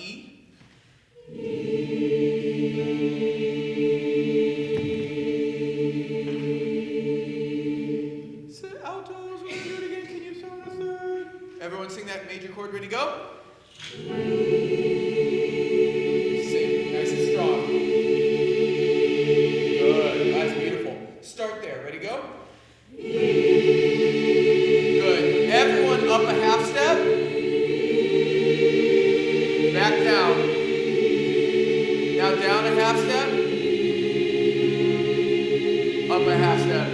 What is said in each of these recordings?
E. Altos, we're going to do it again. Can you throw in a third? Everyone sing that major chord. Ready, go? Sing, nice and strong. Good, that's beautiful. Start there. Ready, go? Good. Everyone up a half step. Back down. Now down a half step. Up a half step.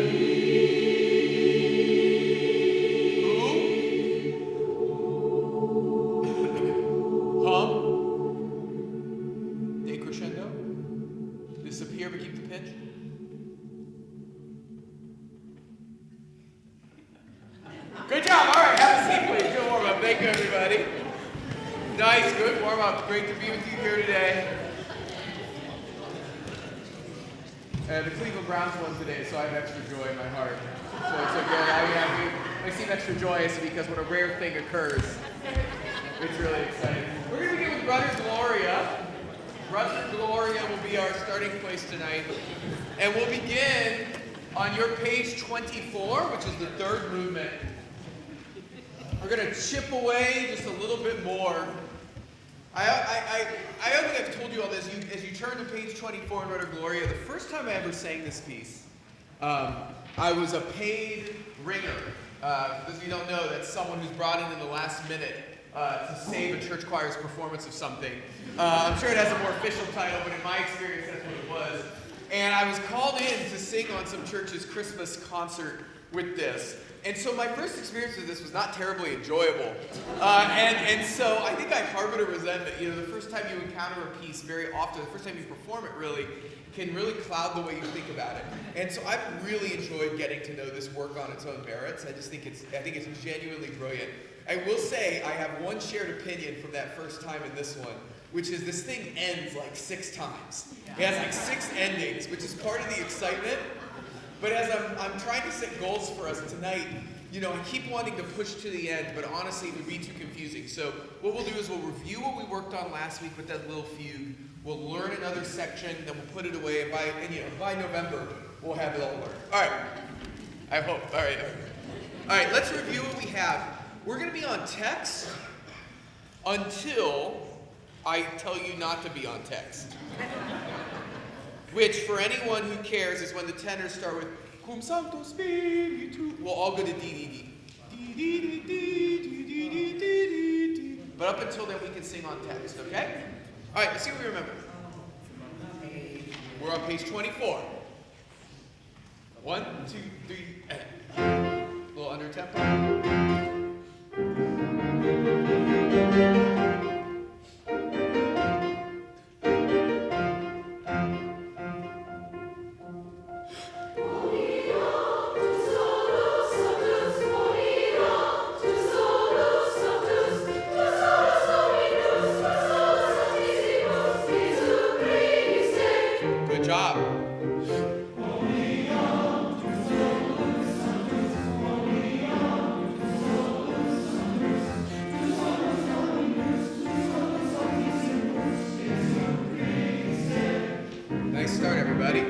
Disappear, but keep the pitch. Good job. All right, have a seat, please. Good warm up. Thank you, everybody. Nice, good warm up. Great to be with you here today. The Cleveland Browns won today, so I have extra joy in my heart. So it's so good. I seem extra joyous because when a rare thing occurs, it's really exciting. We're going to begin with Brother Gloria. Brother Gloria will be our starting place tonight. And we'll begin on your page 24, which is the third movement. We're going to chip away just a little bit more. I don't think I've told you all this. As you turn to page 24 in Brother Gloria, the first time I ever sang this piece, I was a paid ringer. For those of you who don't know, that's someone who's brought in the last minute to save a church choir's performance of something. I'm sure it has a more official title, but in my experience, that's what it was. And I was called in to sing on some church's Christmas concert with this. And so my first experience with this was not terribly enjoyable. And so I think I harbored a resentment. You know, the first time you encounter a piece very often, the first time you perform it really, can really cloud the way you think about it. And so I've really enjoyed getting to know this work on its own merits. I think it's genuinely brilliant. I will say I have one shared opinion from that first time in this one, which is this thing ends like 6 times. It has like 6 endings, which is part of the excitement. But as I'm trying to set goals for us tonight, you know, I keep wanting to push to the end, but honestly it would be too confusing. So what we'll do is we'll review what we worked on last week with that little fugue. We'll learn another section, then we'll put it away, and by November, we'll have it all learned. All right. I hope. All right. All right, let's review what we have. We're going to be on text until I tell you not to be on text. Which, for anyone who cares, is when the tenors start with Cum Sancto Spiritu. We'll all go to D. But up until then, we can sing on text, okay? All right, let's see what we remember. We're on page 24. 1, 2, 3, and a little under tempo. Good job. Nice start, everybody.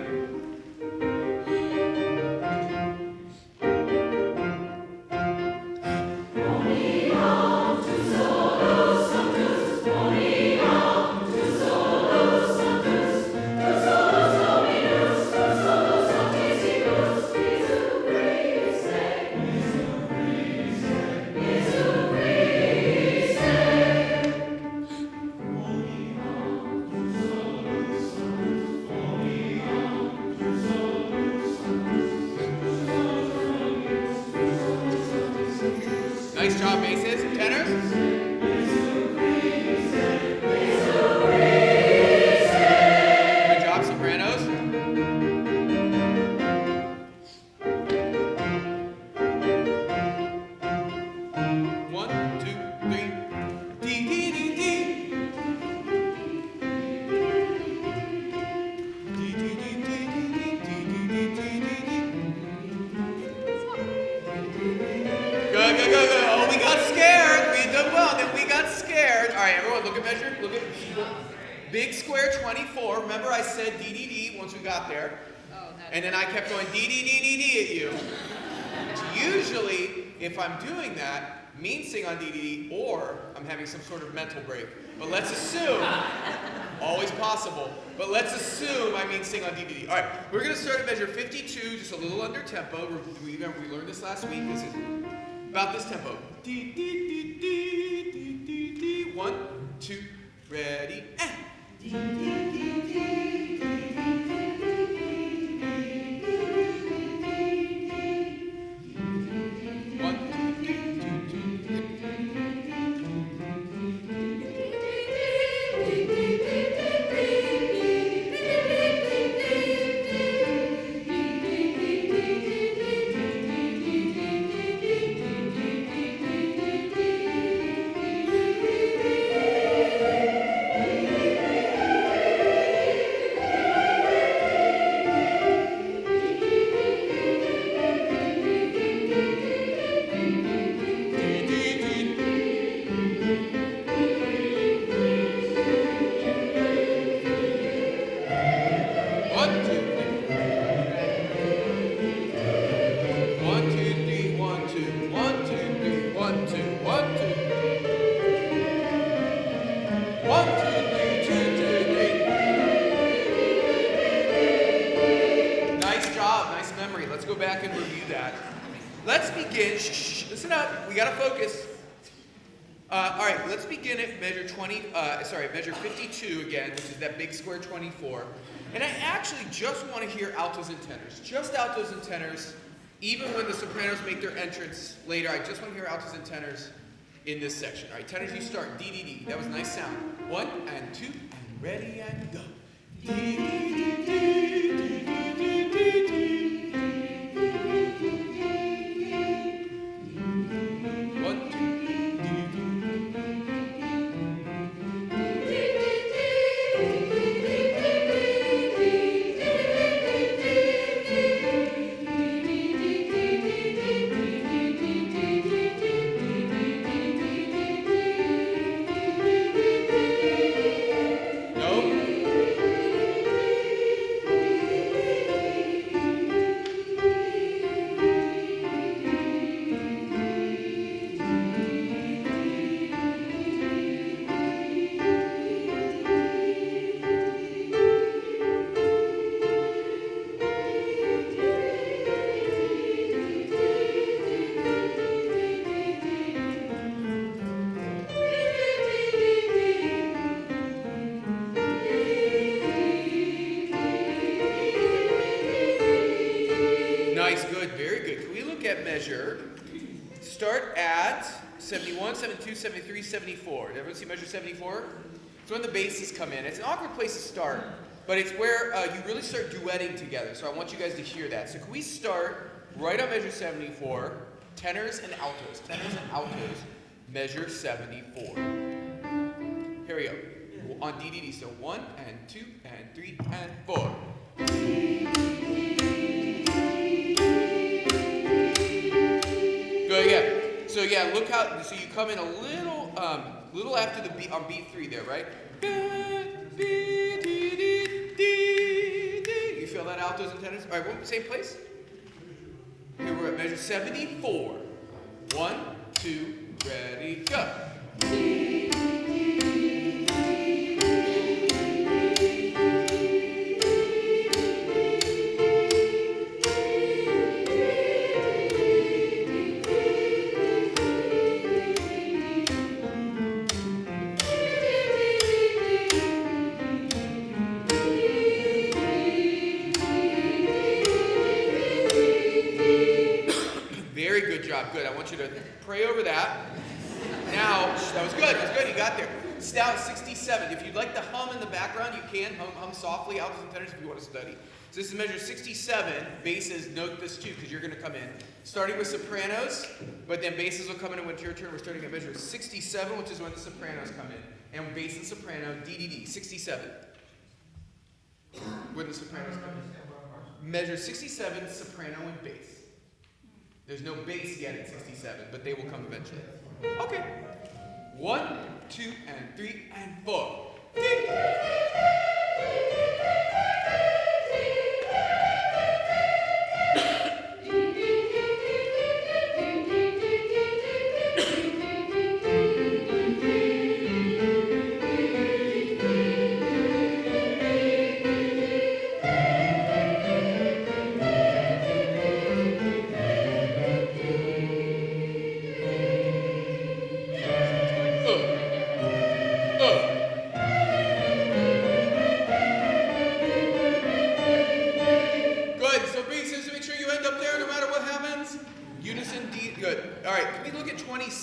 Nice job, basses. Tenors? Good job, sopranos. One, two, three. D, D, D, D. D, D, D, D, D, D, D, D, D, D. Good. Oh, we got scared. We done Big square 24. Remember I said D once we got there. And then I kept going D at you. Which usually, if I'm doing that, means sing on D, or I'm having some sort of mental break. But let's assume, always possible, but let's assume I mean sing on D. All right, we're going to start at measure 52, just a little under tempo. We learned this last week. This is about this tempo. D. 1, 2, ready, and. Measure 52 again, which is that big square 24. And I actually just want to hear altos and tenors. Just altos and tenors. Even when the sopranos make their entrance later, I just want to hear altos and tenors in this section. All right, tenors, you start. D. That was a nice sound. 1 and 2, and ready and go. D. Start at 71, 72, 73, 74. Did everyone see measure 74? It's when the basses come in. It's an awkward place to start, but it's where you really start duetting together. So I want you guys to hear that. So can we start right on measure 74, tenors and altos. Tenors and altos, measure 74. Here we go. On D. So 1 and 2 and 3 and 4. Good, yeah. So yeah, look how. So you come in a little after the beat on beat 3 there, right? You feel that altos and tenors? All right, same place. Here we're at measure 74. 1, 2, ready, go. Good. I want you to pray over that. Now, that was good. You got there. Now 67. If you'd like to hum in the background, you can hum softly, altos and tenors if you want to study. So this is measure 67. Basses, note this too, because you're going to come in. Starting with sopranos, but then basses will come in when it's your turn. We're starting at measure 67, which is when the sopranos come in. And bass and soprano, D. 67. When the sopranos come in. Measure 67, soprano and bass. There's no bass yet at 67, but they will come eventually. Okay. 1, 2, and 3, and 4.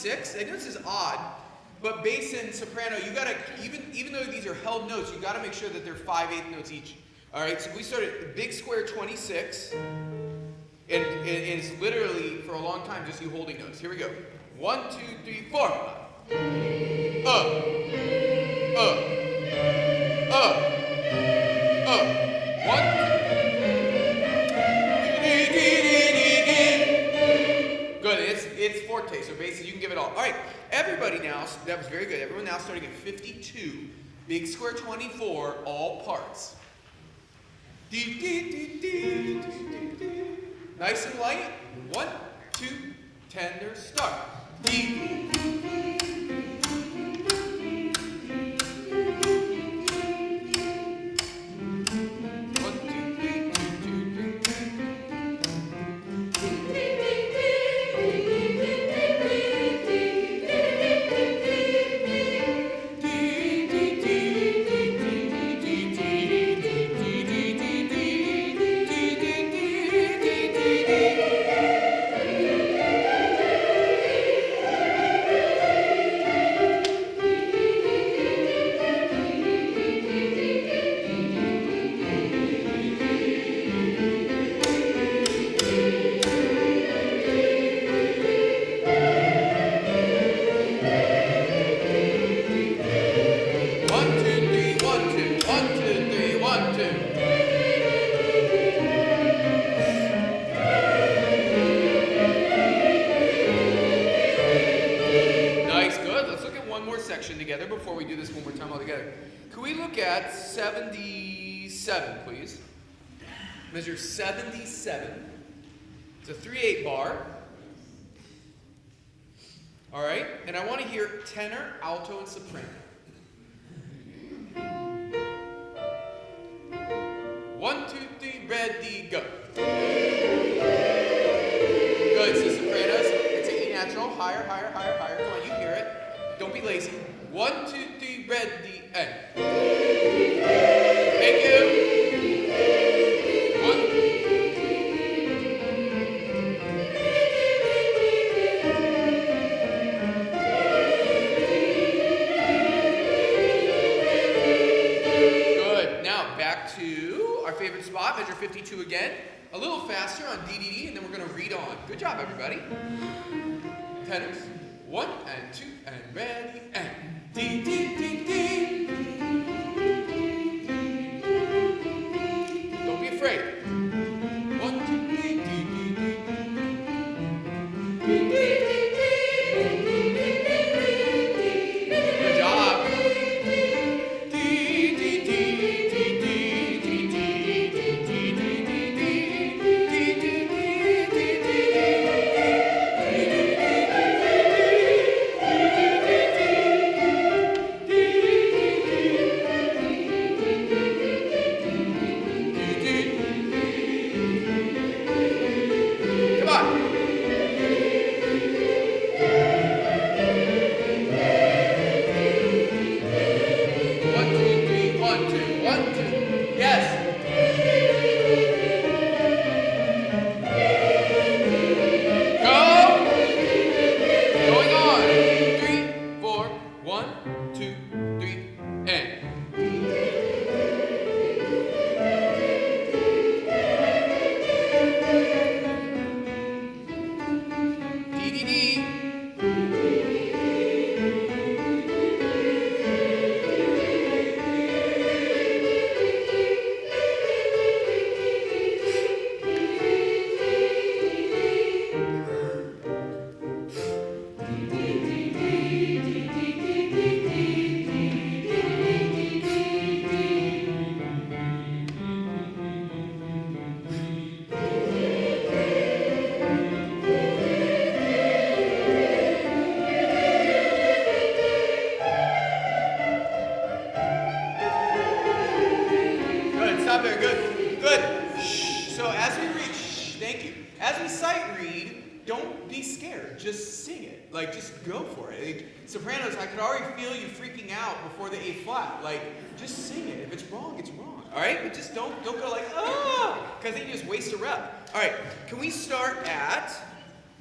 26. I know this is odd, but bass and soprano, you gotta, even though these are held notes, you gotta make sure that they're 5/8 notes each. All right, so we started big square 26, and it's literally, for a long time, just you holding notes. Here we go. 1, 2, 3, 4. 1, 2. Good, it's forte, so basically you can give it all. All right, everybody now, that was very good. Everyone now starting at 52, big square 24, all parts. Nice and light. 1, 2, tender, start. Together before we do this one more time all together. Could we look at 77, please? Measure 77. It's a 3/8 bar. All right, and I want to hear tenor, alto, and soprano. 1, 2, 3, ready, go. Good, so sopranos, it's an E natural, higher, higher, higher, higher. Come on, you hear it. Don't be lazy. 1, 2, 3, ready, and. Thank you. 1. Good. Now back to our favorite spot, measure 52 again. A little faster on DDD, and then we're going to read on. Good job, everybody. Tenors. 1 and 2 and ready and D D D D. Don't be afraid. 1, 2, 3, D D D D. Good job. D D D D D D D D D just sing it. Like, just go for it. Like, sopranos, I could already feel you freaking out before the A flat. Like, just sing it. If it's wrong, it's wrong. All right? But just don't go like, ah, because then you just waste a rep. All right, can we start at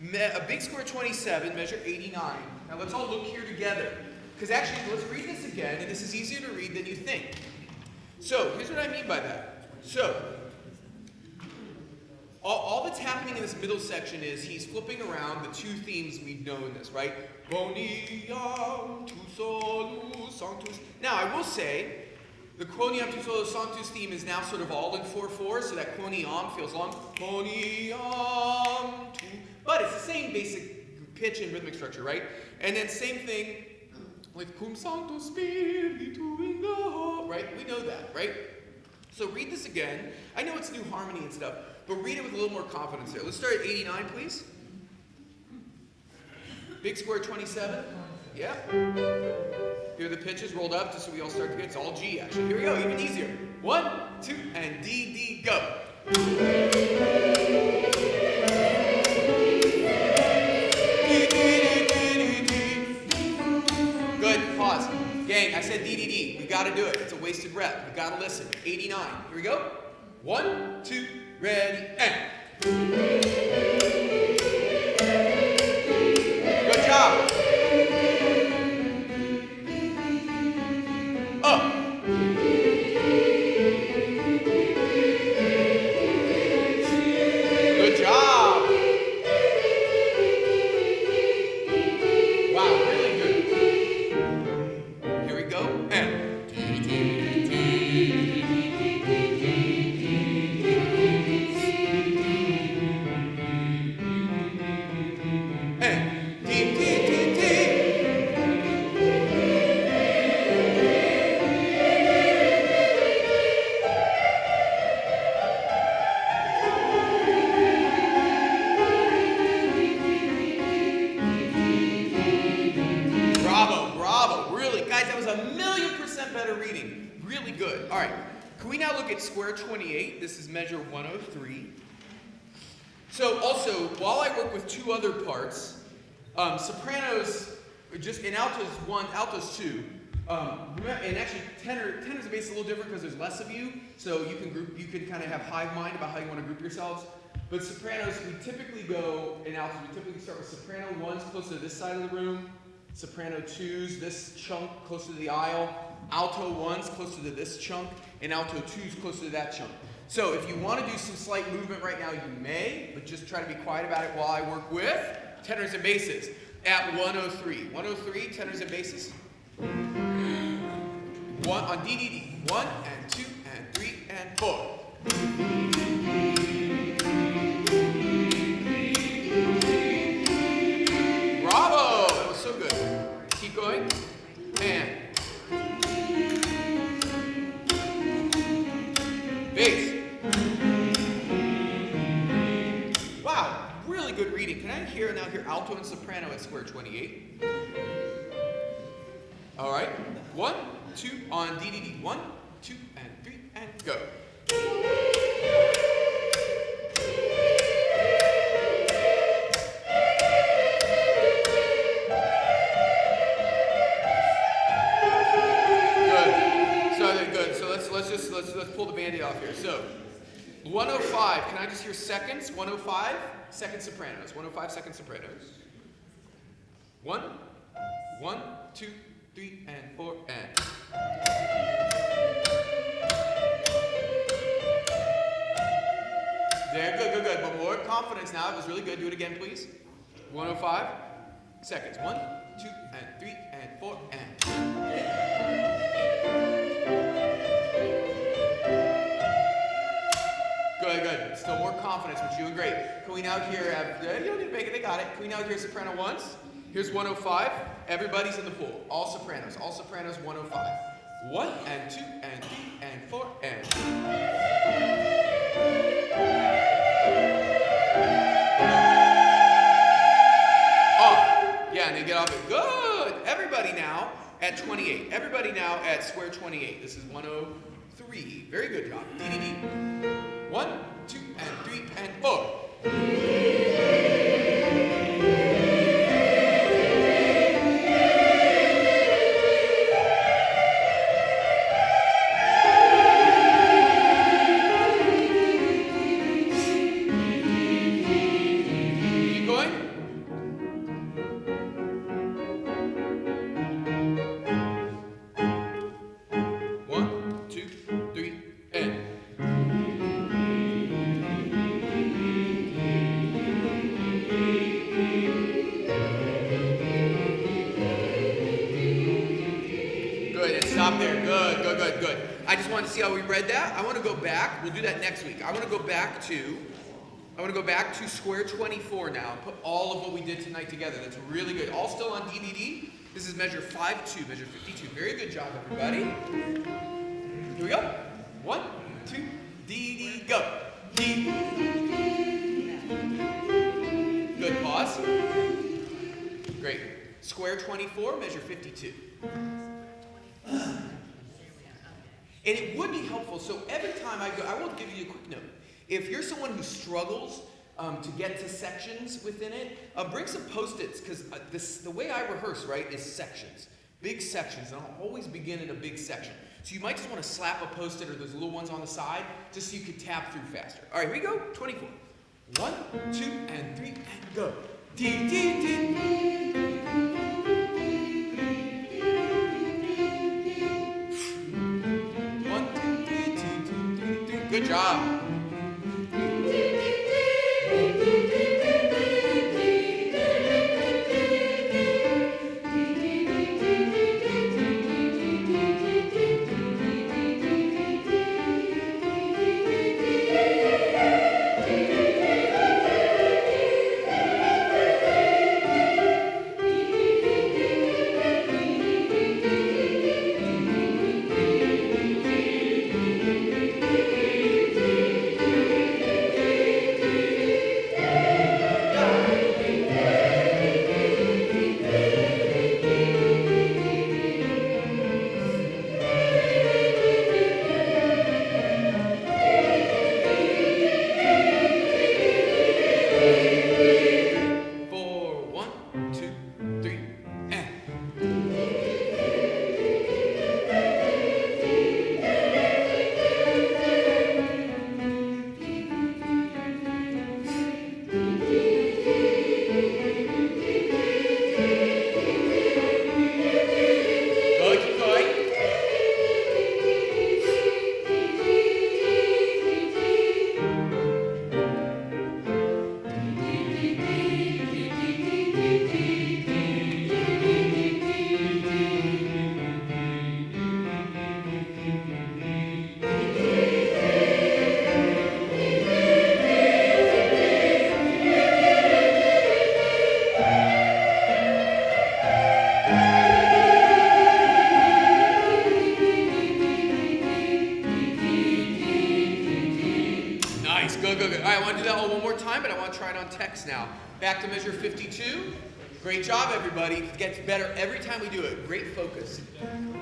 A big square 27, measure 89. Now let's all look here together. Because actually, let's read this again, and this is easier to read than you think. So, here's what I mean by that. So, all that's happening in this middle section is he's flipping around the two themes we know in this, right? Quoniam tu solus sanctus. Now, I will say, the Quoniam tu solus sanctus theme is now sort of all in 4/4, so that quoniam feels long. Quoniam tu. But it's the same basic pitch and rhythmic structure, right? And then same thing with cum sancto spiritu in the heart, right? We know that, right? So read this again. I know it's new harmony and stuff, but read it with a little more confidence there. Let's start at 89, please. Big square 27. Yeah. Here are the pitches rolled up just so we all start to get. It's all G, actually. Here we go, even easier. 1, 2, and D, D, go. Good, pause. Gang, I said D, D, D. We gotta do it. It's a wasted rep. We gotta listen. 89. Here we go. 1, 2, ready, and. Good job. Up. Good job. Wow, really good. Here we go, and. Good. All right. Can we now look at square 28? This is measure 103. So also, while I work with two other parts, sopranos, just in altos 1, altos 2, and actually tenors and bass is a little different because there's less of you, so you can kind of have hive mind about how you want to group yourselves. But sopranos, we typically go in altos. We typically start with soprano 1s closer to this side of the room, soprano 2s, this chunk closer to the aisle, alto 1s closer to this chunk, and alto 2s closer to that chunk. So if you want to do some slight movement right now, you may, but just try to be quiet about it while I work with tenors and basses at 103. 103, tenors and basses. 1 on D, D, D. 1 and 2 and 3 and 4. Bravo! That was so good. Keep going. And bass. Wow, really good reading. Can I hear alto and soprano at square 28? All right. 1, 2 on D, D, D. 1, 2, and 3, and go. Let's pull the Band-Aid off here. So, 105, can I just hear seconds? 105, second sopranos. 105, second sopranos. 1, 1, 2, 3, and 4, and. There, good. But more confidence now. It was really good. Do it again, please. 105, seconds. 1, 2, and 3, and 4, and. Good. Still more confidence, which you're doing great. Can we now hear, you don't need to make it, they got it. Can we now hear soprano 1s? Here's 105. Everybody's in the pool. All sopranos, 105. 1 and 2 and 3 and 4 and. Off. Yeah, and then get off it. Good. Everybody now at 28. Everybody now at square 28. This is 103. Very good job. D, D, D. 1, 2, and 3, and 4. Keep going. good. I just wanted to see how we read that. I want to go back. We'll do that next week. I want to go back to square 24 now and put all of what we did tonight together. That's really good. All still on DVD. This is measure 5-2, measure 52. Very good job, everybody. Here we go. 1, 2, D, go. D. Good, pause. Great. Square 24, measure 52. And it would be helpful, so every time I go, I will give you a quick note. If you're someone who struggles to get to sections within it, bring some Post-its, because the way I rehearse, right, is sections. Big sections, and I'll always begin in a big section. So you might just want to slap a Post-it or those little ones on the side, just so you can tap through faster. All right, here we go, 24. 1, 2, and 3, and go. D, D, D. 1, 2, 3, 2, 2, 3, 3. Good job. Now, back to measure 52. Great job, everybody. It gets better every time we do it. Great focus.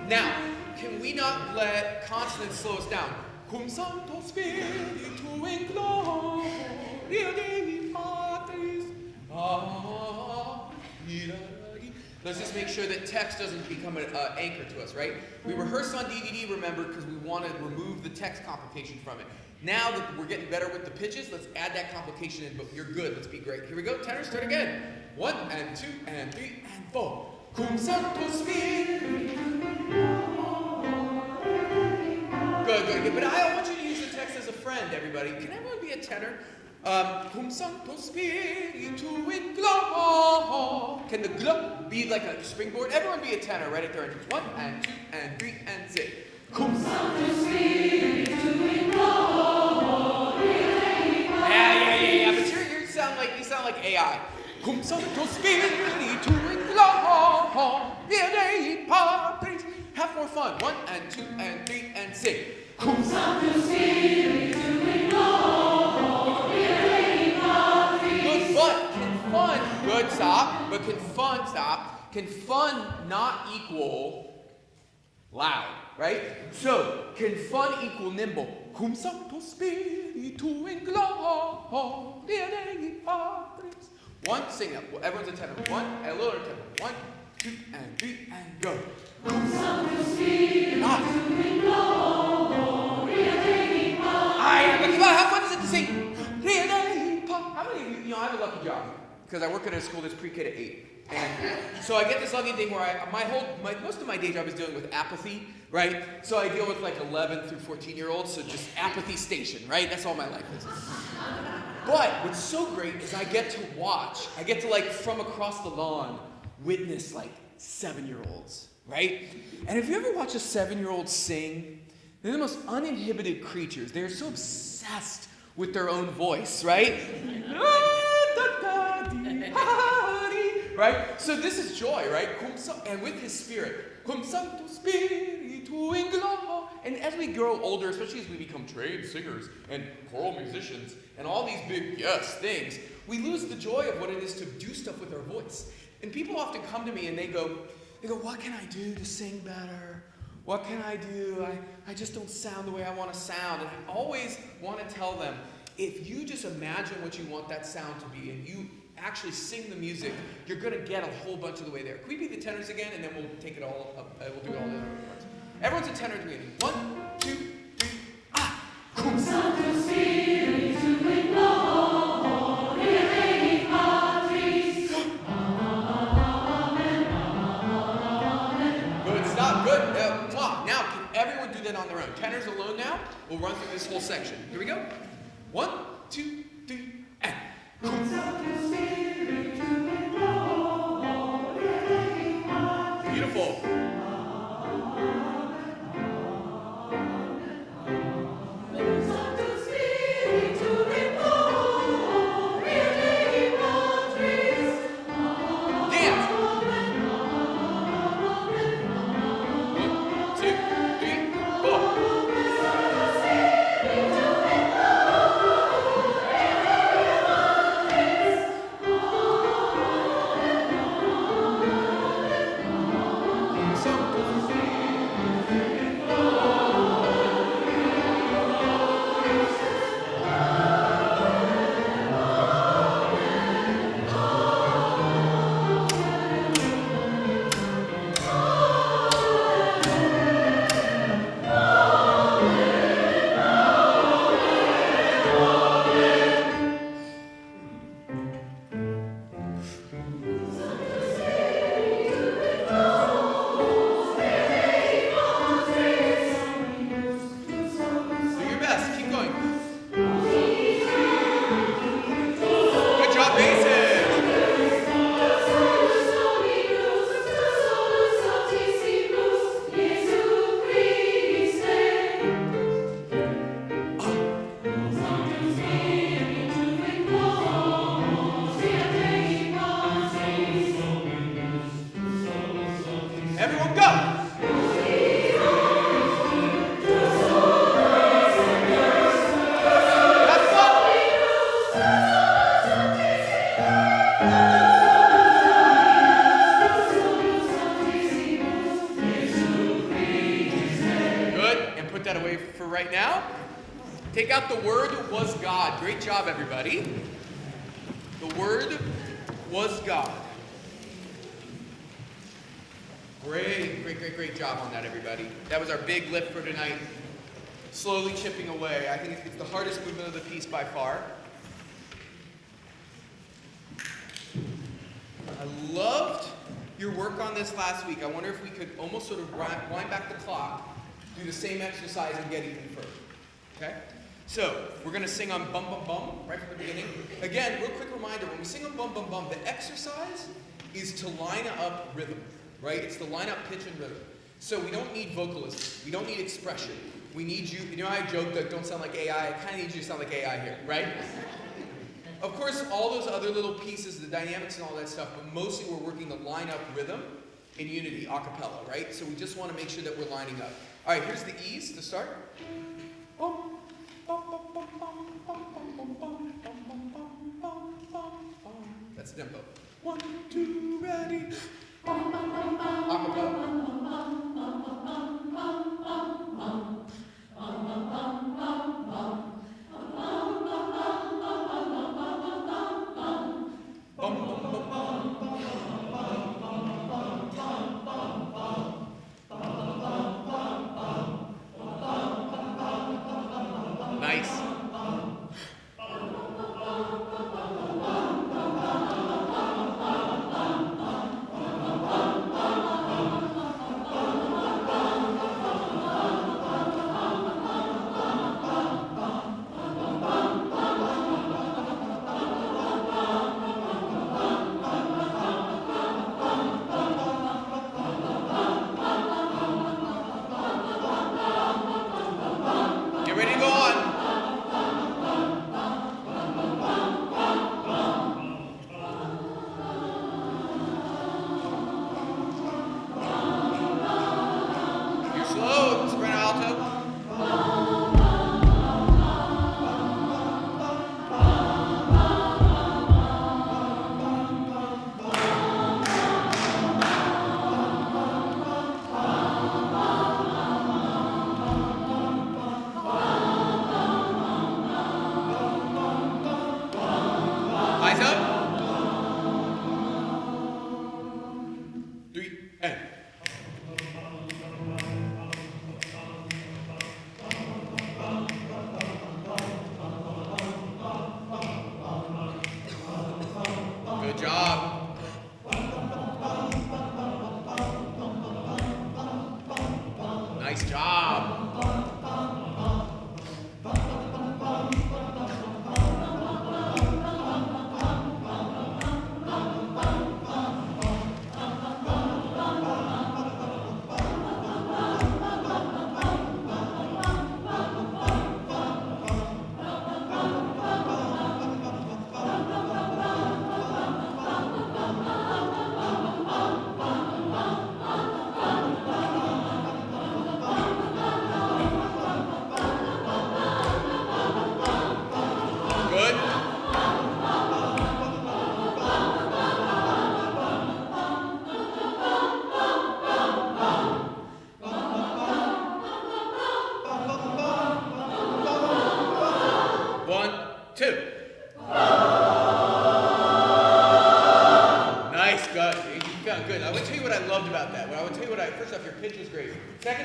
Now, can we not let consonants slow us down? Cum Sancto Spiritu in gloria Dei Patris. Let's just make sure that text doesn't become an anchor to us, right? We rehearse on DVD, remember, because we want to remove the text complication from it. Now that we're getting better with the pitches, let's add that complication in, but you're good. Let's be great. Here we go. Tenor, start again. 1, and 2, and 3, and 4. Cum Sancto Spiritu. Good. But I want you to use the text as a friend, everybody. Can everyone be a tenor? Cum Sancto Spiritu in gloria. Can the gl be like a springboard? Everyone be a tenor right at their entrance. 1, and 2, and 3, and 6. Cum Sancto Spiritu in gloria. Yeah. But you sound like AI. Cum Sancto Spiritu in gloria Dei Patris. Have more fun. 1, and 2, and 3, and 6. Cum Sancto Spiritu in gloria Dei Patris. Good, but can fun? Good, stop. But can fun not equal loud? Right? So, can fun equal nimble? Cum Sancto Spiritu in gloria Dei Patris. 1, sing it. Well, everyone's a tenor. 1, and a little tenor. 1, 2, and 3, and go. Cum Sancto Spiritu in gloria Dei Patris. But come on, how fun is it to sing? How many of you, I have a lucky job, because I work at a school that's pre-K to 8. And so I get this lucky thing where most of my day job is dealing with apathy, right? So I deal with like 11 through 14-year-olds, so just apathy station, right? That's all my life is. But what's so great is I get to like from across the lawn, witness like 7-year-olds, right? And if you ever watch a 7-year-old sing, They're the most uninhibited creatures. They're so obsessed with their own voice, right? Right? So this is joy, right? And with his spirit. Cum Sancto Spiritu in gloria. And as we grow older, especially as we become trained singers and choral musicians and all these big things, we lose the joy of what it is to do stuff with our voice. And people often come to me and they go, what can I do to sing better? What can I do? I just don't sound the way I want to sound. And I always want to tell them, if you just imagine what you want that sound to be and you actually sing the music, you're going to get a whole bunch of the way there. Can we be the tenors again? And then we'll take it all up. We'll do it all the other parts. Everyone's a tenor at the beginning. 1, 2, 3, ah! Cum Sancto Spiritu in gloria Dei Patris. Good, stop, good. Now, can everyone do that on their own? Tenors alone now. We'll run through this whole section. Here we go. 1, 2, 3, and. Beautiful. Everyone go! That away for right now. Take out the word was God. Great job, everybody. The word was God. Great job on that, everybody. That was our big lift for tonight. Slowly chipping away. I think it's the hardest movement of the piece by far. I loved your work on this last week. I wonder if we could almost sort of wind back the clock, do the same exercise and get even further. Okay? So, we're going to sing on Bum Bum Bum right from the beginning. Again, real quick reminder, when we sing on Bum Bum Bum, the exercise is to line up rhythm, right? It's to line up pitch and rhythm. So we don't need vocalism. We don't need expression. We need you know how I joke that don't sound like AI? I kind of need you to sound like AI here, right? Of course, all those other little pieces, the dynamics and all that stuff, but mostly we're working to line up rhythm in unity, a cappella, right? So we just want to make sure that we're lining up. All right, here's the E's to start. That's the tempo. 1, 2, ready. A cappella. Nice.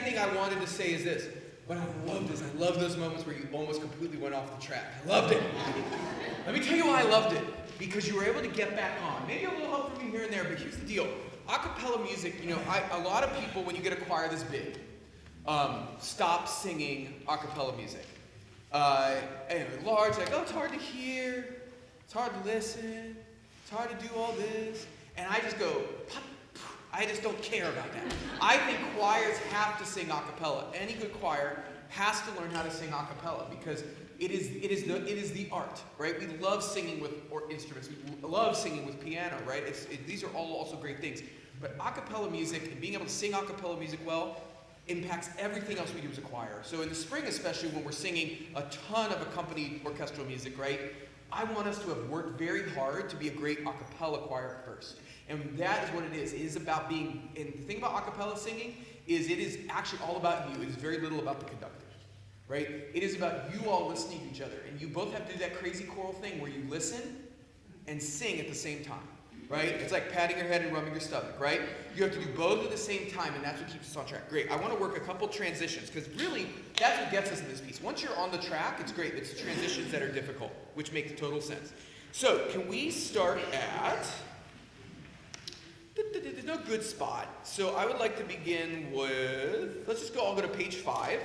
second thing I wanted to say is this. What I love those moments where you almost completely went off the track. I loved it. Let me tell you why I loved it. Because you were able to get back on. Maybe a little help from me here and there, but here's the deal. A cappella music, a lot of people, when you get a choir this big, stop singing a cappella music. Large, like, oh, it's hard to hear, it's hard to listen, it's hard to do all this. And I just go, I just don't care about that. I think choirs have to sing a cappella. Any good choir has to learn how to sing a cappella because it is the art, right? We love singing with instruments. We love singing with piano, right? These are all also great things. But a cappella music and being able to sing a cappella music well impacts everything else we do as a choir. So in the spring, especially when we're singing a ton of accompanied orchestral music, right? I want us to have worked very hard to be a great a cappella choir first. And that is what it is. It is about being, and the thing about a cappella singing is it is actually all about you. It is very little about the conductor. Right? It is about you all listening to each other. And you both have to do that crazy choral thing where you listen and sing at the same time. Right? It's like patting your head and rubbing your stomach, right? You have to do both at the same time, and that's what keeps us on track. Great. I want to work a couple transitions, because really, that's what gets us in this piece. Once you're on the track, it's great. It's the transitions that are difficult, which makes total sense. So, can we start at... There's no good spot. So I would like to begin with... I'll go to page 5.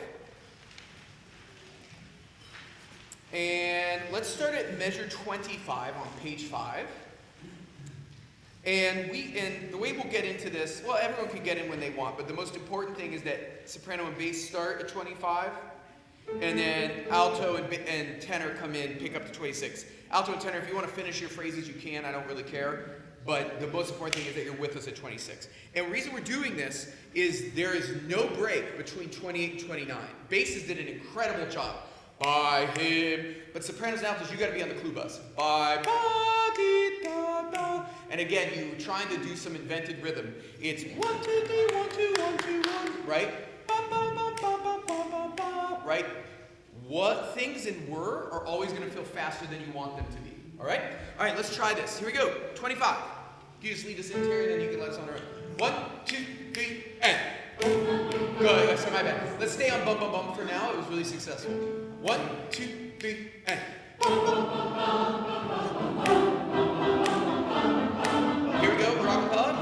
And let's start at measure 25 on page 5. And the way we'll get into this, well, everyone can get in when they want, but the most important thing is that soprano and bass start at 25, and then alto and tenor come in, pick up to 26. Alto and tenor, if you want to finish your phrases, you can. I don't really care. But the most important thing is that you're with us at 26. And the reason we're doing this is there is no break between 28 and 29. Basses did an incredible job. By him. But sopranos and altos, you got to be on the clue bus. By ba dee da da. And again, you're trying to do some invented rhythm. It's 1 2 3 1 2 1 2 1, right? Ba ba ba ba ba ba ba ba, right? What things in were are always going to feel faster than you want them to be. All right? All right, let's try this. Here we go. 25. You just lead us in, Terry, then you can let us on our own. 1 2 3 and. Good. Sorry, my bad. Let's stay on bum bum bum for now. It was really successful. 1 2 3 and. Here we go. Rock acapella.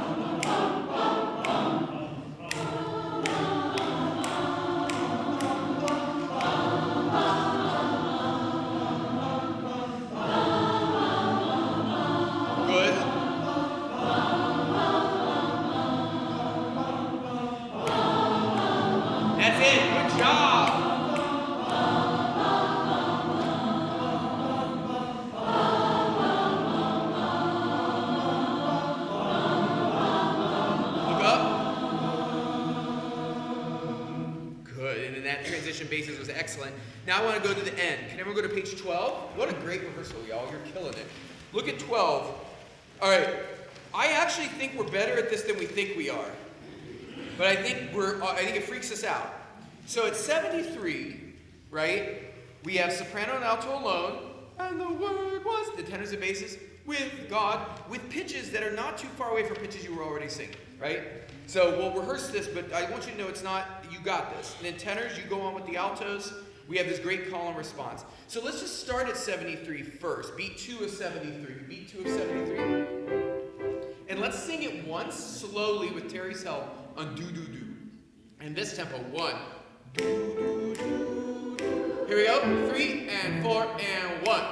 Bases was excellent. Now I want to go to the end. Can everyone go to page 12? What a great rehearsal, y'all. You're killing it. Look at 12. All right. I actually think we're better at this than we think we are. But I think it freaks us out. So at 73, right, we have soprano and alto alone, and the word was the tenors and basses with God, with pitches that are not too far away from pitches you were already singing, right? So we'll rehearse this, but I want you to know it's not, you got this. And then tenors, you go on with the altos. We have this great call and response. So let's just start at 73 first. Beat 2 of 73. Beat 2 of 73. And let's sing it once, slowly, with Terry's help, on do-do-do. And this tempo, 1, do-do-do. Here we go. 3 and 4 and 1.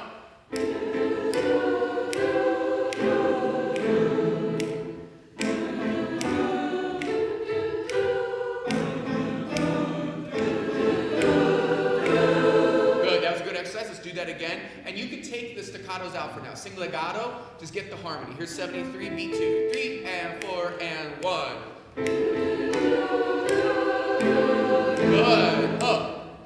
That again, and you can take the staccatos out for now. Sing legato, just get the harmony. Here's 73, beat 2, 3 and 4 and 1. Good. Up.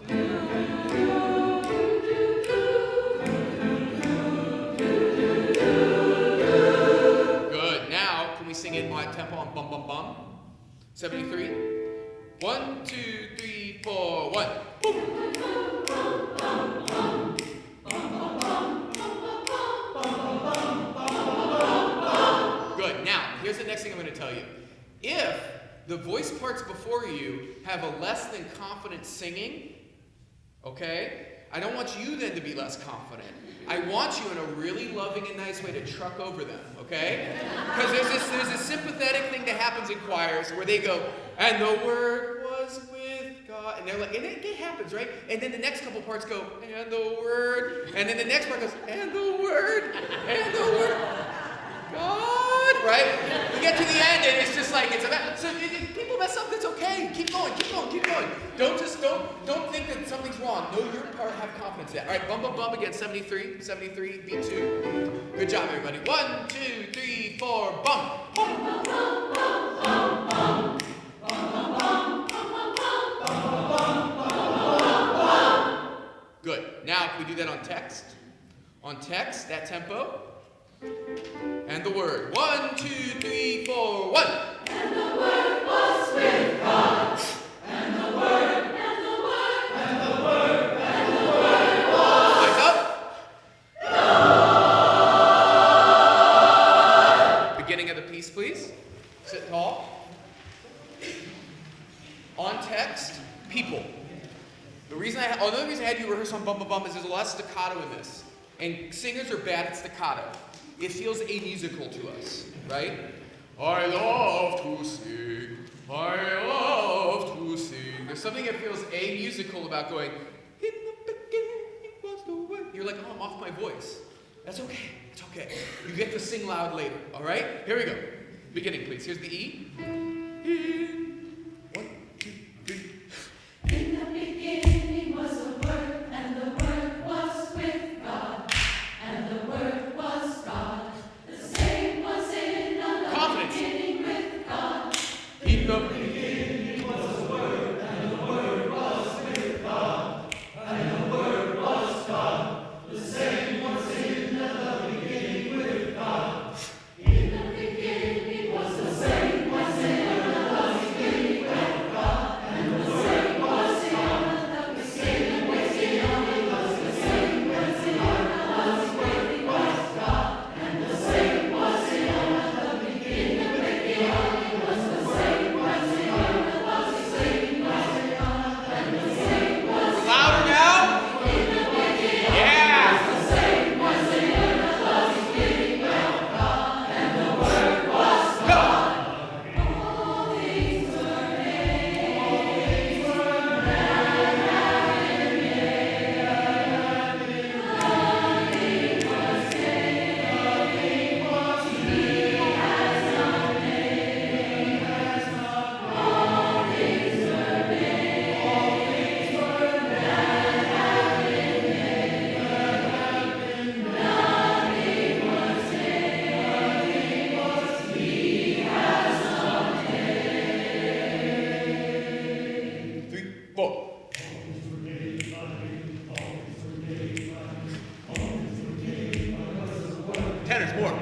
Good. Now, can we sing it on tempo on bum bum bum? 73. 1 2 3 4 1. Boom. Here's the next thing I'm going to tell you. If the the voice parts before you have a less than confident singing, okay? I don't want you then to be less confident. I want you in a really loving and nice way to truck over them, okay? Because there's a sympathetic thing that happens in choirs where they go, and the Word was with God, and they're like, and it happens, right? And then the next couple parts go, and the Word, and then the next part goes, and the Word, God, right? We get to the end and it's just like, it's about, so if people mess up, that's okay. Keep going. Don't think that something's wrong. Know your part, have confidence in that. All right, bum, bum, bum again, 73, beat 2. Good job, everybody. 1, 2, 3, 4, bum. Good. Now, can we do that on text? On text, that tempo. And the Word. 1, 2, 3, 4, 1. And the Word was with God. And the Word, and the Word, and the Word, and the Word was. Eyes up. God. Beginning of the piece, please. Sit tall. On text, people. Another reason I had you rehearse on bum bum bum is there's a lot of staccato in this. And singers are bad at staccato. It feels amusical to us, right? I love to sing. There's something that feels amusical about going, in the beginning was the Word. You're like, oh, I'm off my voice. That's okay. It's okay. You get to sing loud later, all right? Here we go. Beginning, please. Here's the E. 1, 2, 3. In the beginning was the Word, and the Word was with God. And the Word was God. The same was in the beginning with God. In the beginning was the Word, and the Word was with God. And the Word was God. The same was in the beginning with God. In the beginning was the same was in the beginning with God. And the same was in the beginning was the same was in the beginning was God. And the same was in the beginning was the same was in the same was God. And the same was louder now. in the beginning. Yeah. The same was in the beginning with God. And the Word was God. All things were made. All things were made. Nothing was made. Nothing was made. He has not made. All things were made. All things were made. Nothing was made. He has not made. 3, 4. Tenors, more.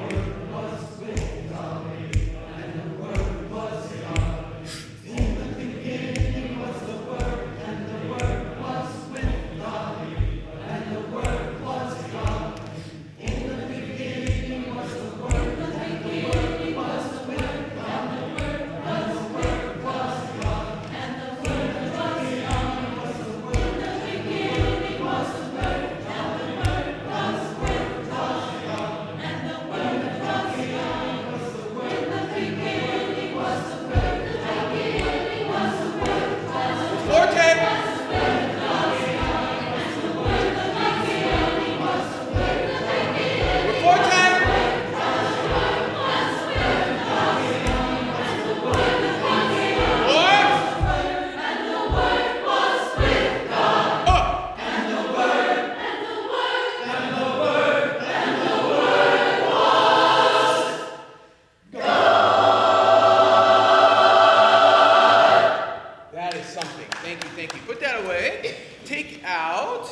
That is something. Thank you. Put that away. Take out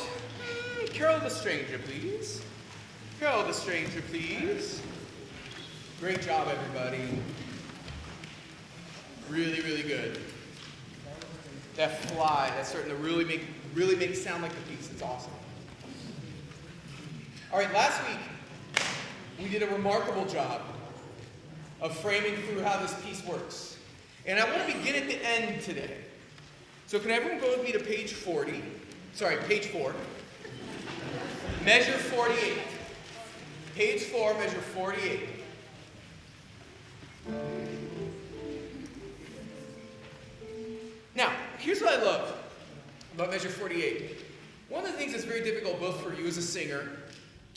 Carol the Stranger, please. Carol the Stranger, please. Great job, everybody. Really, really good. That fly, that's starting to really make it sound like the piece. It's awesome. All right, last week we did a remarkable job of framing through how this piece works. And I want to begin at the end today. So can everyone go with me to page 40? Sorry, page 4. Measure 48. Page 4, measure 48. Now, here's what I love about measure 48. One of the things that's very difficult both for you as a singer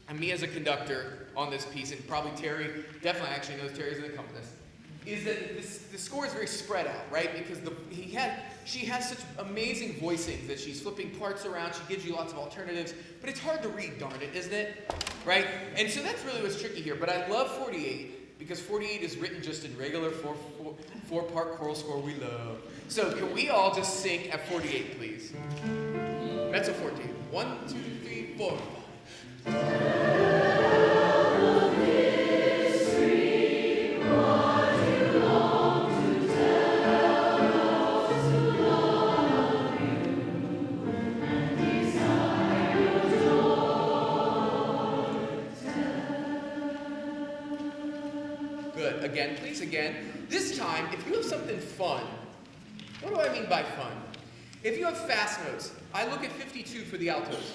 and me as a conductor on this piece, and probably Terry definitely actually knows Terry's an accompanist, is that the score is very spread out, right? Because she has such amazing voicings that she's flipping parts around, she gives you lots of alternatives, but it's hard to read, darn it, isn't it? Right? And so that's really what's tricky here. But I love 48 because 48 is written just in regular four-part choral score we love. So can we all just sing at 48, please? Mezzo forte. 1, 2, 3, 4. Good. Again, please, again. This time, if you have something fun, what do I mean by fun? If you have fast notes, I look at 52 for the altos.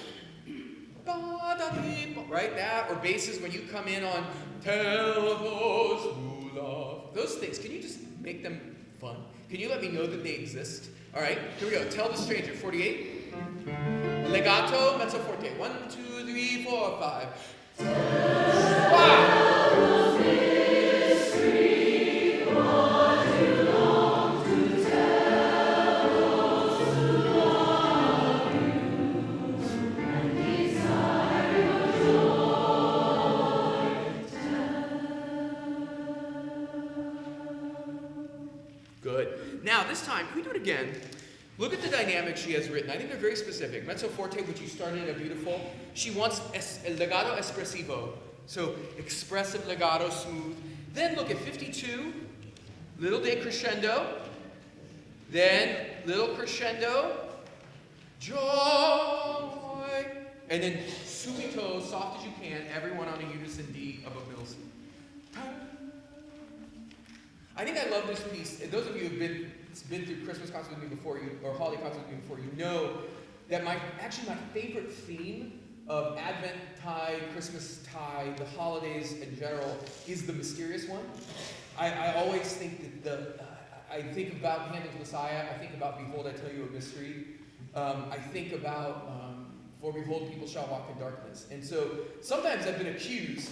Right? That, or basses when you come in on tell those who love. Those things, can you just make them fun? Can you let me know that they exist? All right, here we go. Tell the stranger, 48. Legato, mezzo forte. 1, 2, 3, 4, 5. Wow! Good. Now, this time, can we do it again? Look at the dynamics she has written. I think they're very specific. Mezzo forte, which you started at beautiful. She wants legato espressivo. So, expressive legato, smooth. Then look at 52. Little decrescendo. Then, little crescendo. Joy. And then, subito, soft as you can, everyone on a unison D above middle C. I think I love this piece. And those of you who have been through Christmas concerts with me before, or holiday concerts with me before, you know that my favorite theme of Advent-tide, Christmas-tide, the holidays in general, is the mysterious one. I always think that I think about Handel's Messiah. I think about Behold, I Tell You a Mystery. I think about For Behold, People Shall Walk in Darkness. And so sometimes I've been accused,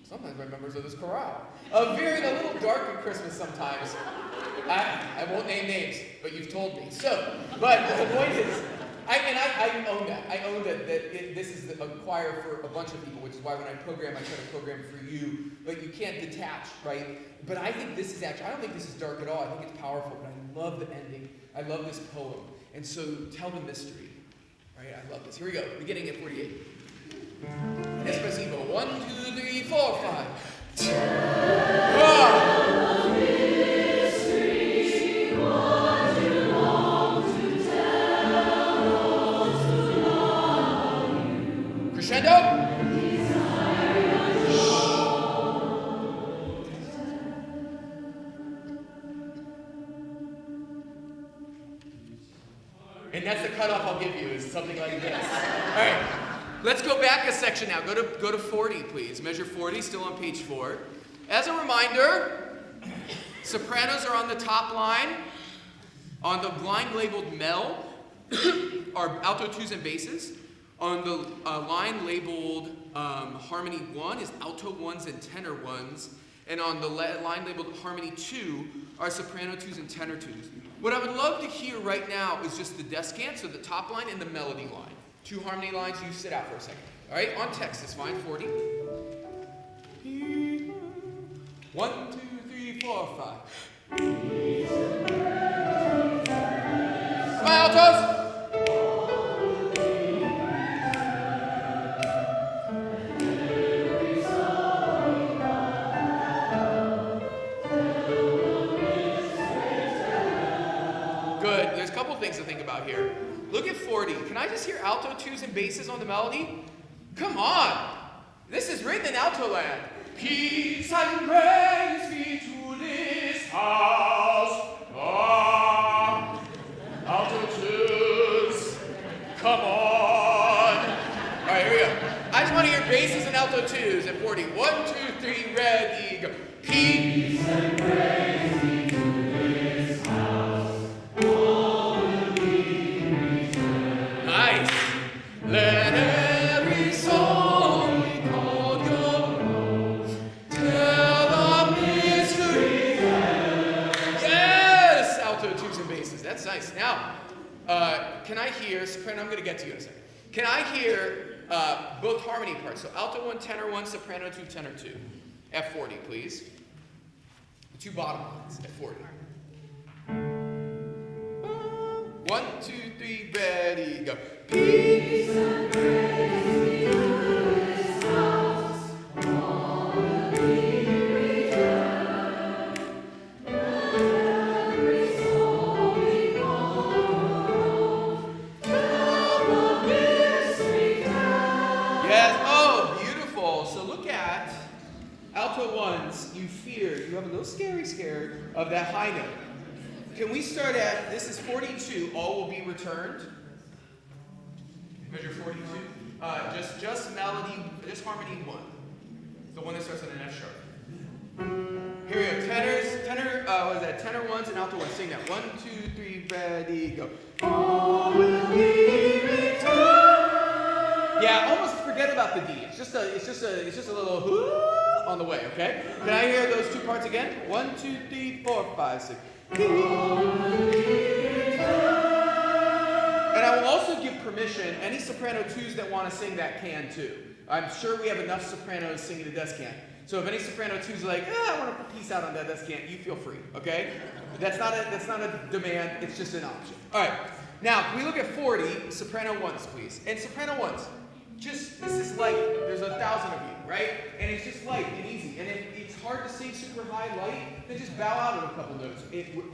sometimes by members of this chorale, of veering a little dark at Christmas sometimes. I won't name names, but you've told me. So, but the point is, I own that. I own that this is a choir for a bunch of people, which is why when I program, I try to program for you. But you can't detach, right? But I think this is actually, I don't think this is dark at all. I think it's powerful, but I love the ending. I love this poem. And so, tell the mystery. Right? I love this. Here we go. Beginning at 48. Espressivo. 1, 2, 3, 4, 5. Crescendo. And that's the cutoff I'll give you, is something like this. All right, let's go back a section now. Go to 40, please. Measure 40, still on page 4. As a reminder, sopranos are on the top line. On the line labeled Mel are alto 2s and basses. On the line labeled Harmony 1 is alto 1s and tenor 1s. And on the line labeled Harmony 2 are soprano 2s and tenor 2s. What I would love to hear right now is just the descant, so the top line and the melody line. 2 harmony lines, you sit out for a second. All right, on text is fine, 40. 1, 2, 3, 4, 5. Come on, altos! Good. There's a couple things to think about here. Look at 40. Can I just hear alto 2s and basses on the melody? Come on! This is written in alto land. Peace and grace be to this house. right, here we go. I just want to hear basses and alto twos at 40. 1, 2, 3, ready, go. Peace and praise be to this house. All will be returned. Nice. Let every song be called your own. Tell the mystery. Yes! Alto twos and basses. That's nice. Now, can I hear, soprano, I'm going to get to you in a second. Can I hear both harmony parts? So alto 1, tenor 1, soprano 2, tenor 2. At 40, please. The two bottom lines at 40. 1, 2, 3, ready, go. Peace and praise be to this house. All will be returned. Every soul be called. Tell the mystery. Yes, oh, beautiful. So look at alto ones, you fear, you have a little scared of that high note. Can we start at, this is 42, all will be returned. Measure 42. Just melody, just harmony 1. The one that starts on an F sharp. Here we go, what is that? Tenor ones and alto ones. Sing that. 1, 2, 3, ready, go. All will be returned. Yeah, almost forget about the D. It's just a little whoo on the way, okay? Can I hear those two parts again? 1, 2, 3, 4, 5, 6. And I will also give permission, any soprano twos that want to sing that can too. I'm sure we have enough sopranos singing the descant. So if any soprano twos are like, I want to piece out on that descant, you feel free, okay? That's not a demand, it's just an option. All right, now can we look at 40, soprano ones, please. And soprano ones, this is like, there's 1,000 of you, right? And it's just light and easy. And if it's hard to sing super high light, then just bow out of a couple notes.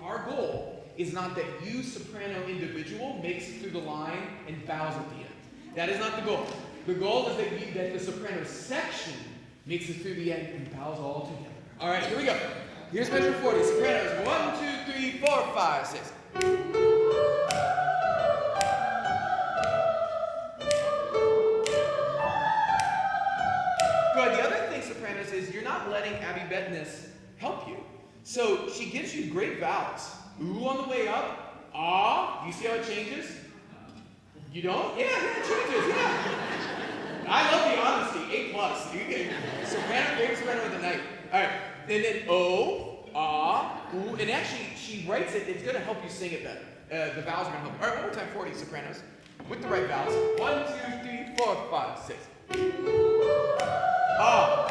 Our goal is not that you, soprano individual, makes it through the line and bows at the end. That is not the goal. The goal is that the soprano section makes it through the end and bows all together. All right, here we go. Here's measure 40. Sopranos, 1, 2, 3, 4, 5, 6. Good. The other thing, sopranos, is you're not letting Abby Bettness help you. So she gives you great vowels. Ooh on the way up. Ah. You see how it changes? You don't? Yeah, it changes. Yeah. I love the honesty. A+. You get soprano, favorite soprano of the night. All right. And then O, ah, ooh. And actually, she writes it. It's going to help you sing it better. The vowels are going to help. All right, one more time. 40 sopranos with the right vowels. 1, 2, 3, 4, 5, 6. Ah.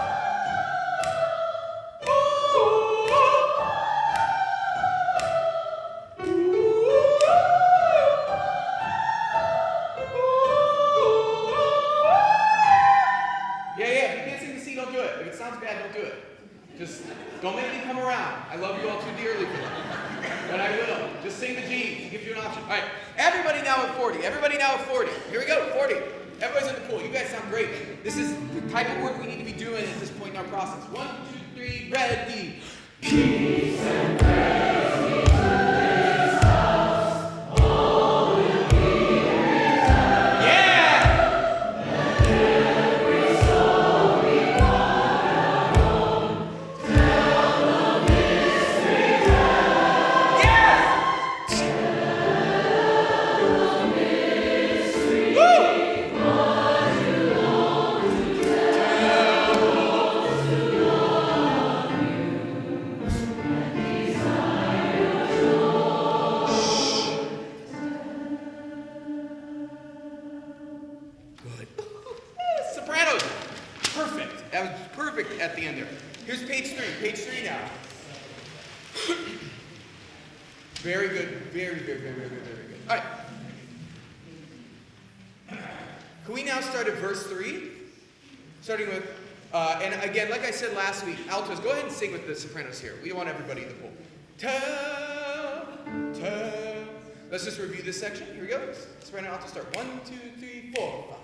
Yeah, if you can't sing the C, don't do it. If it sounds bad, don't do it. Just don't make me come around. I love you all too dearly for that. But I will. Just sing the G. It gives you an option. All right, everybody now at 40. Everybody now at 40. Here we go, 40. Everybody's in the pool. You guys sound great. This is the type of work we need to be doing at this point in our process. 1, 2, 3, ready. Peace and praise be to this house. All will be returned. Yeah! Let every soul be called your own. Tell the mystery. Yes! Tell the mystery. Woo! Sopranos. Perfect. That was perfect at the end there. Here's page 3. Page 3 now. Very good. Very good. All right. Can we now start at verse 3? Starting with, and again, like I said last week, altos, go ahead and sing with the sopranos here. We want everybody in the pool. Tell. Let's just review this section. Here we go. Soprano, alto, start. 1, 2, 3, 4, 5.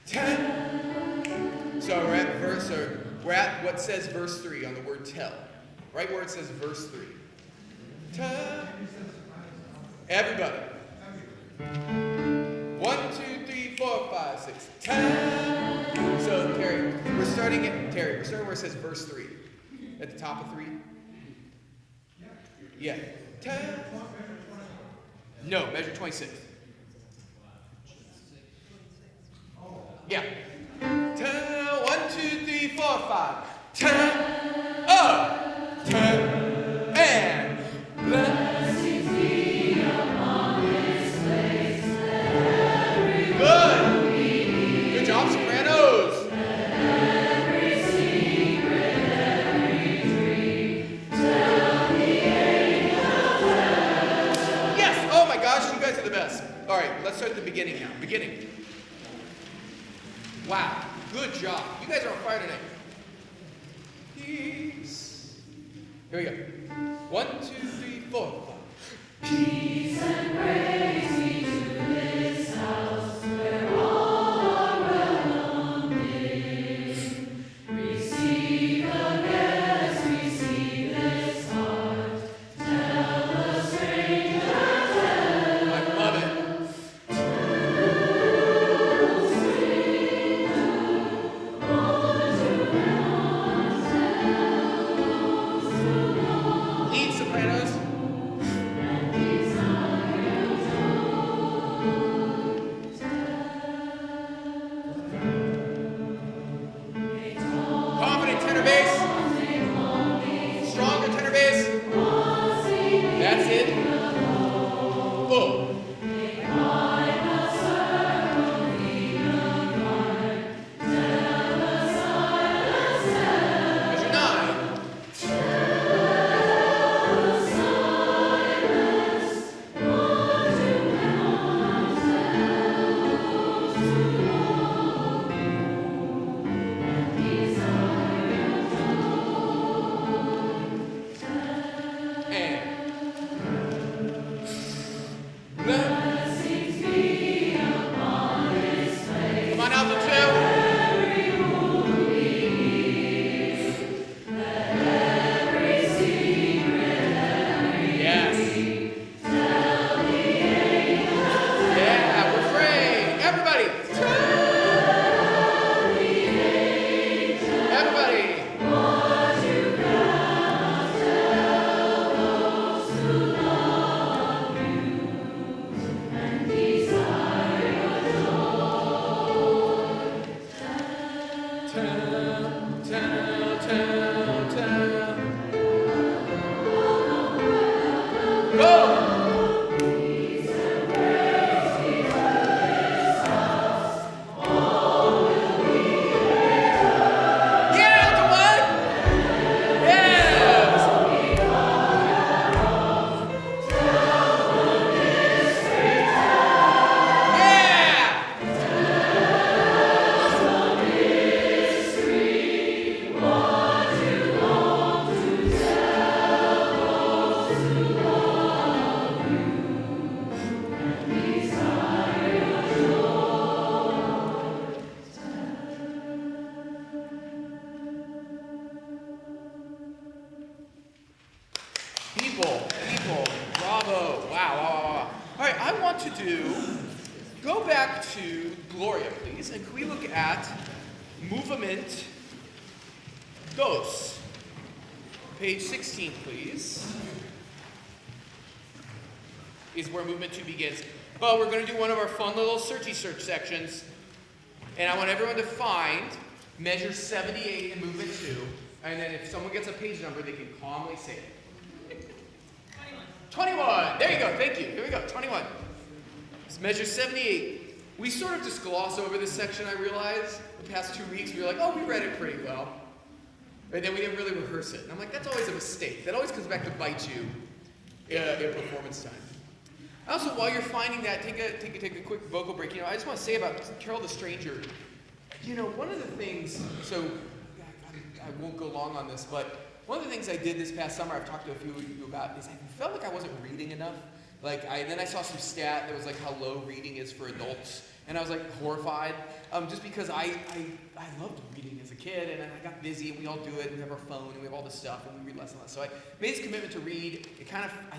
10. So we're at what says verse 3 on the word tell. Right where it says verse 3. Tell. Everybody. 1, 2, 3, 4, 5, 6. Tell. So, Terry, we're starting where it says verse 3. At the top of 3. Yeah. No, measure 26. Yeah. 1, 2, 3, 4, 5. Turn up. Turn and blessings be upon this place. Good. Good job, sopranos. Every secret, every dream. Tell the angels. Yes. Oh my gosh, you guys are the best. All right, let's start at the beginning now. Beginning. Wow, good job. You guys are on fire tonight. Peace. Here we go. 1, 2, 3, 4, 5. Peace and praise be to this house where all are welcome in. Receive the guest, receive this heart. Tell the stranger, tell. I love it. Movement dos. Page 16, please. Is where movement 2 begins. But we're going to do one of our fun little searchy search sections. And I want everyone to find measure 78 in movement 2. And then if someone gets a page number, they can calmly say it. 21. There you go. Thank you. Here we go. 21. It's measure 78. We sort of just gloss over this section, I realize. The past 2 weeks, we were like, oh, we read it pretty well. And then we didn't really rehearse it. And I'm like, that's always a mistake. That always comes back to bite you in performance time. Also, while you're finding that, take a quick vocal break. You know, I just want to say about Carol the Stranger. You know, one of the things, so I won't go long on this, but one of the things I did this past summer, I've talked to a few of you about, is I felt like I wasn't reading enough. Then I saw some stat that was like how low reading is for adults. And I was like horrified, just because I loved reading as a kid, and I got busy, and we all do it, and we have our phone, and we have all this stuff, and we read less and less. So I made this commitment to read. It kind of, I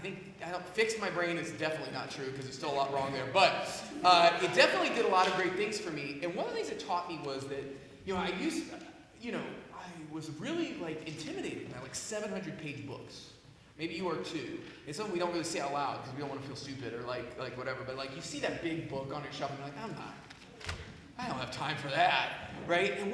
fixed my brain. It's definitely not true, because there's still a lot wrong there. But it definitely did a lot of great things for me. And one of the things it taught me was that, I was really intimidated by 700-page books. Maybe you are too. It's something we don't really say out loud because we don't want to feel stupid or whatever. But you see that big book on your shelf and you're like, I don't have time for that, right? And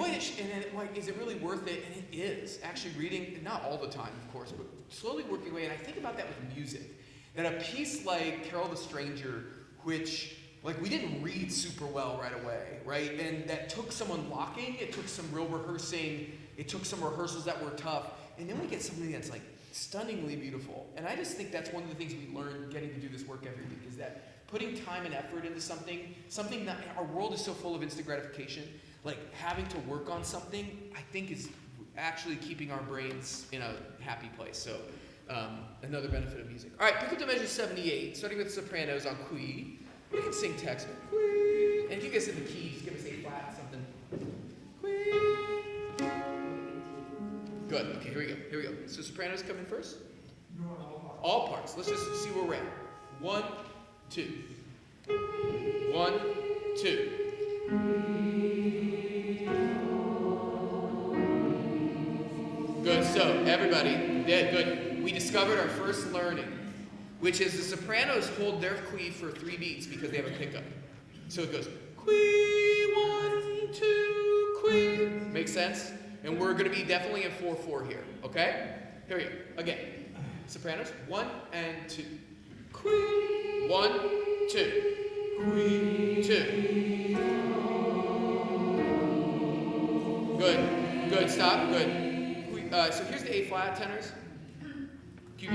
is it really worth it? And it is. Actually reading, not all the time, of course, but slowly working away. And I think about that with music. That a piece like Carol the Stranger, which we didn't read super well right away, right? And that took some unlocking. It took some real rehearsing. It took some rehearsals that were tough. And then we get something that's stunningly beautiful. And I just think that's one of the things we learn getting to do this work every week, is that putting time and effort into something that our world is so full of instant gratification, having to work on something, I think is actually keeping our brains in a happy place. So another benefit of music. All right, pick up to measure 78, starting with sopranos on qui. We can sing text, qui. And if you guys hit the keys, give us A flat, something. Qui. Good. Okay, here we go. So sopranos come in first? All parts. Let's just see where we're at. 1, 2. 1, 2. Good. So everybody, good. We discovered our first learning, which is the sopranos hold their qui for 3 beats because they have a pickup. So it goes qui, 1, 2, qui. Makes sense? And we're going to be definitely in 4/4 here, okay? Here we go. Again. Sopranos, 1 and 2. Qui, 1, 2. Qui, 2. Good. Stop. Good. So here's the A flat tenors. Qui,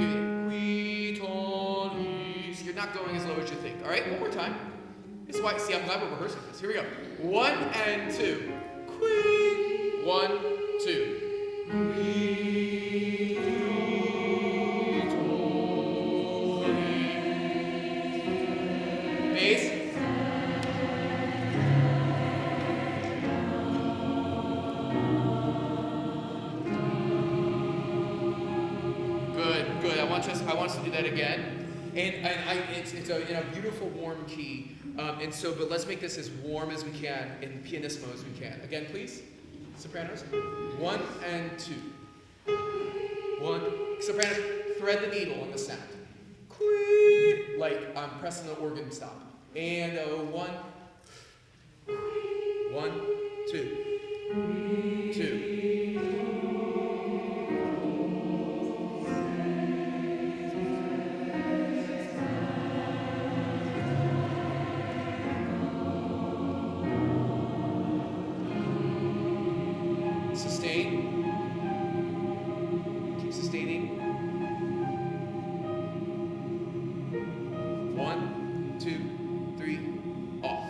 tonis. You're not going as low as you think. All right, one more time. This is why. See, I'm glad we're rehearsing this. Here we go. 1 and 2. Qui, 1, 2. Bass. Good. I want us to do that again. And it's a beautiful warm key. But let's make this as warm as we can and pianissimo as we can. Again, please. Sopranos. 1 and 2. 1. Sopranos, thread the needle on the sound. Like I'm pressing the organ stop. And 1. 1, 2. 2. Keep sustaining. 1, 2, 3, off.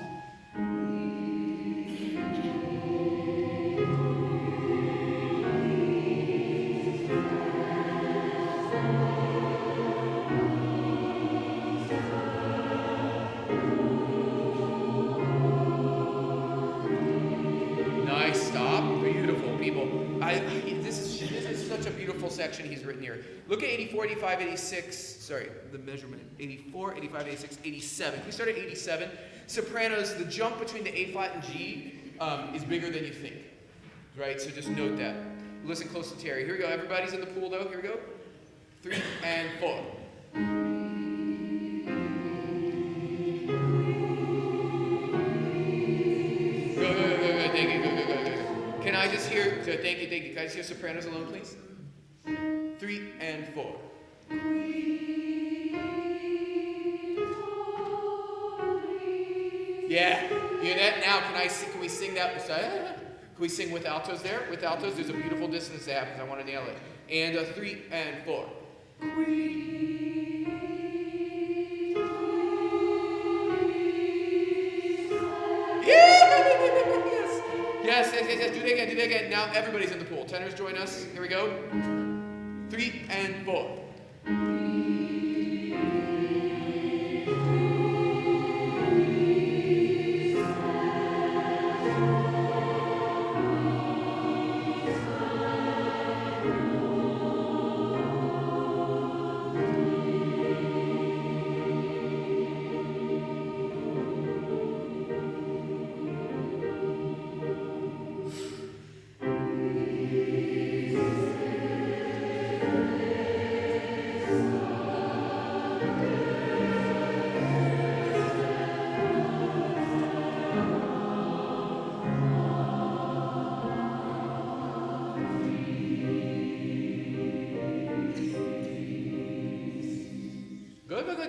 Nice, stop. Beautiful, people. This is such a beautiful section he's written here. Look at 84, 85, 86. Sorry, the measurement. 84, 85, 86, 87. If we start at 87, sopranos, the jump between the A flat and G is bigger than you think. Right? So just note that. Listen close to Terry. Here we go. Everybody's in the pool, though. Here we go. 3 and 4. Good. Thank you. Good. Can I just hear, thank you. Can I just hear sopranos alone, please? 3 and 4. Yeah, you hear that? Now, can we sing that? Can we sing with altos there? With altos, there's a beautiful dissonance that happens. I want to nail it. And 3 and 4. Yes. Do that again. Now everybody's in the pool. Tenors join us. Here we go. 3 and 4.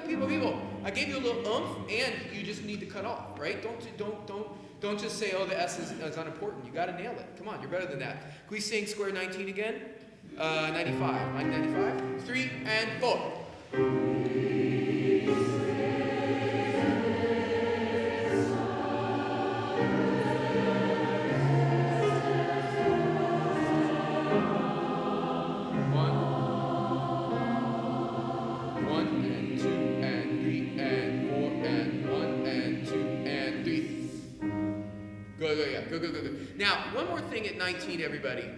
people. I gave you a little oomph, and you just need to cut off, right? Don't just say, oh, the S is unimportant. You got to nail it. Come on, you're better than that. Can we sing square 19 again? 95. 95. 3 and 4. Good. Now, one more thing at 19, everybody.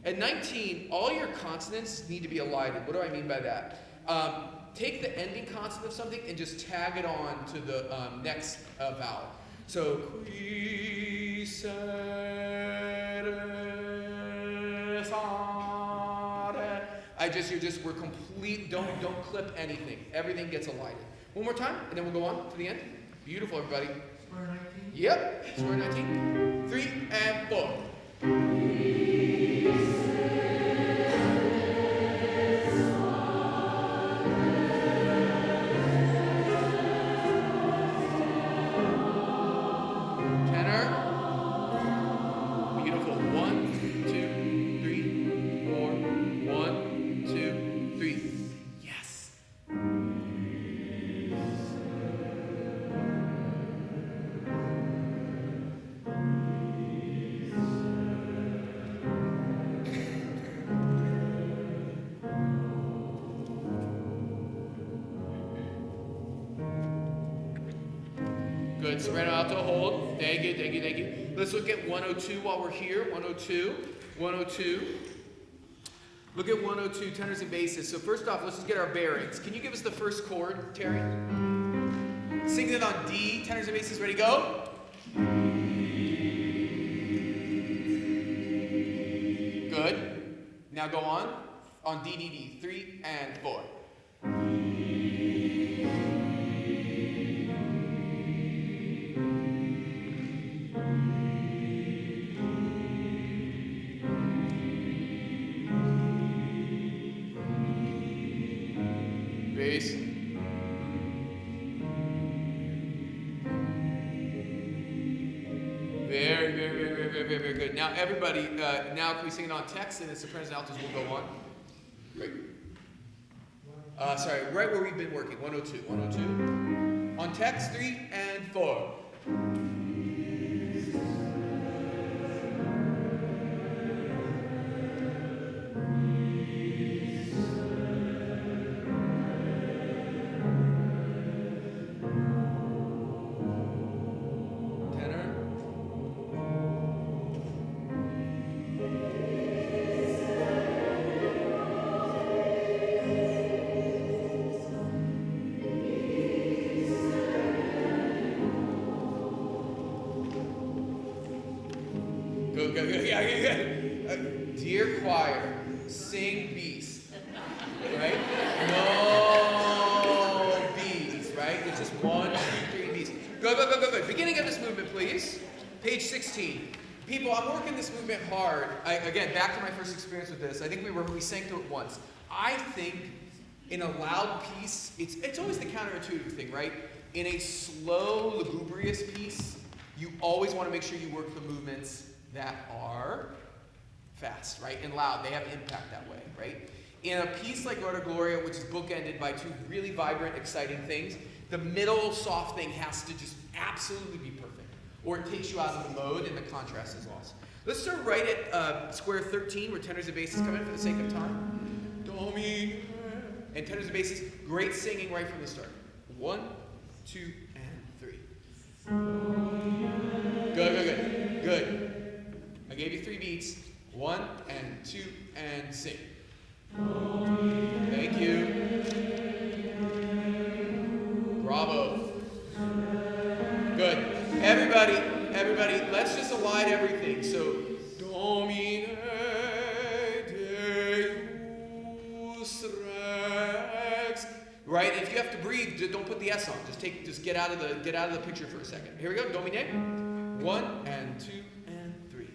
At 19, all your consonants need to be elided. What do I mean by that? Take the ending consonant of something and just tag it on to the next vowel. So, qui, se, re, fa, re. We're complete, don't clip anything. Everything gets elided. One more time, and then we'll go on to the end. Beautiful, everybody. Square 19? Yep, square 19. 3 and 4. Tenor. Beautiful. 1, 2, 3, 4. 1, 2, 3. Yes. Good. Soprano alto, hold. Thank you. Let's look at 102 while we're here. 102. Look at 102, tenors and basses. So first off, let's just get our bearings. Can you give us the first chord, Terry? Sing it on D, tenors and basses. Ready, go. Good. Now go on D, D, D. 3 and 4. Bass. Very good. Now everybody, now can we sing it on text and then sopranos and altos will go on? Great. Sorry, right where we've been working. 102. On text, 3 and 4. Good. Dear choir, sing B's, right? No B's, right? It's just 1, 2, 3 B's. Good. Beginning of this movement, please. Page 16. People, I'm working this movement hard. Again, back to my first experience with this. I think we sang through it once. I think in a loud piece, it's always the counterintuitive thing, right? In a slow, lugubrious piece, you always want to make sure you work the movements that are fast, right? And loud. They have impact that way, right? In a piece like Rota Gloria, which is bookended by two really vibrant, exciting things, the middle soft thing has to just absolutely be perfect, or it takes you out of the mode and the contrast is lost. Let's start right at square 13, where tenors and basses come in for the sake of time. Do, mi, and tenors and basses, great singing right from the start. 1, 2, and 3. Good. I gave you 3 beats. 1 and 2 and sing. Thank you. Bravo. Good. Everybody, let's just elide everything. So, Domine Deus Rex. Right? If you have to breathe, don't put the S on. Just get out of the picture for a second. Here we go. Domine. 1 and 2 and 3.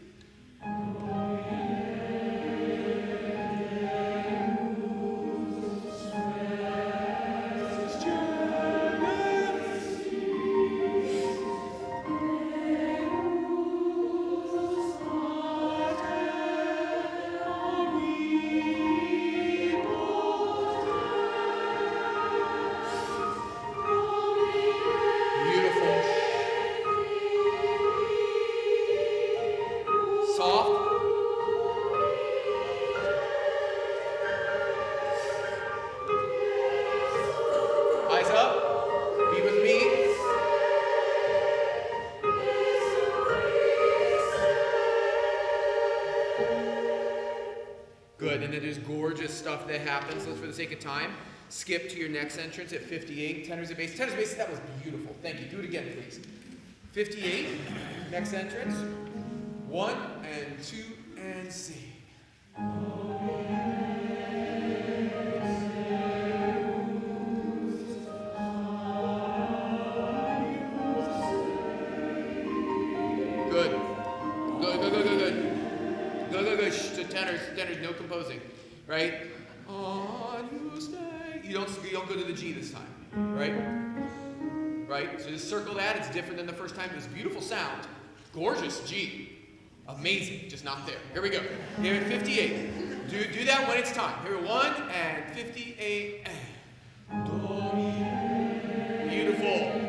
Good, and then there's gorgeous stuff that happens. Let's, for the sake of time, skip to your next entrance at 58. Tenors and basses. Tenors and basses, that was beautiful. Thank you. Do it again, please. 58, next entrance. 1 and 2 and sing. Good. Good. So tenors, no composing, right? On you stay. You don't go to the G this time, right? Right? So just circle that. It's different than the first time. It was beautiful sound. Gorgeous G. Amazing. Just not there. Here we go. Here at 58. Do that when it's time. Here 1 and 58 and Do. Beautiful.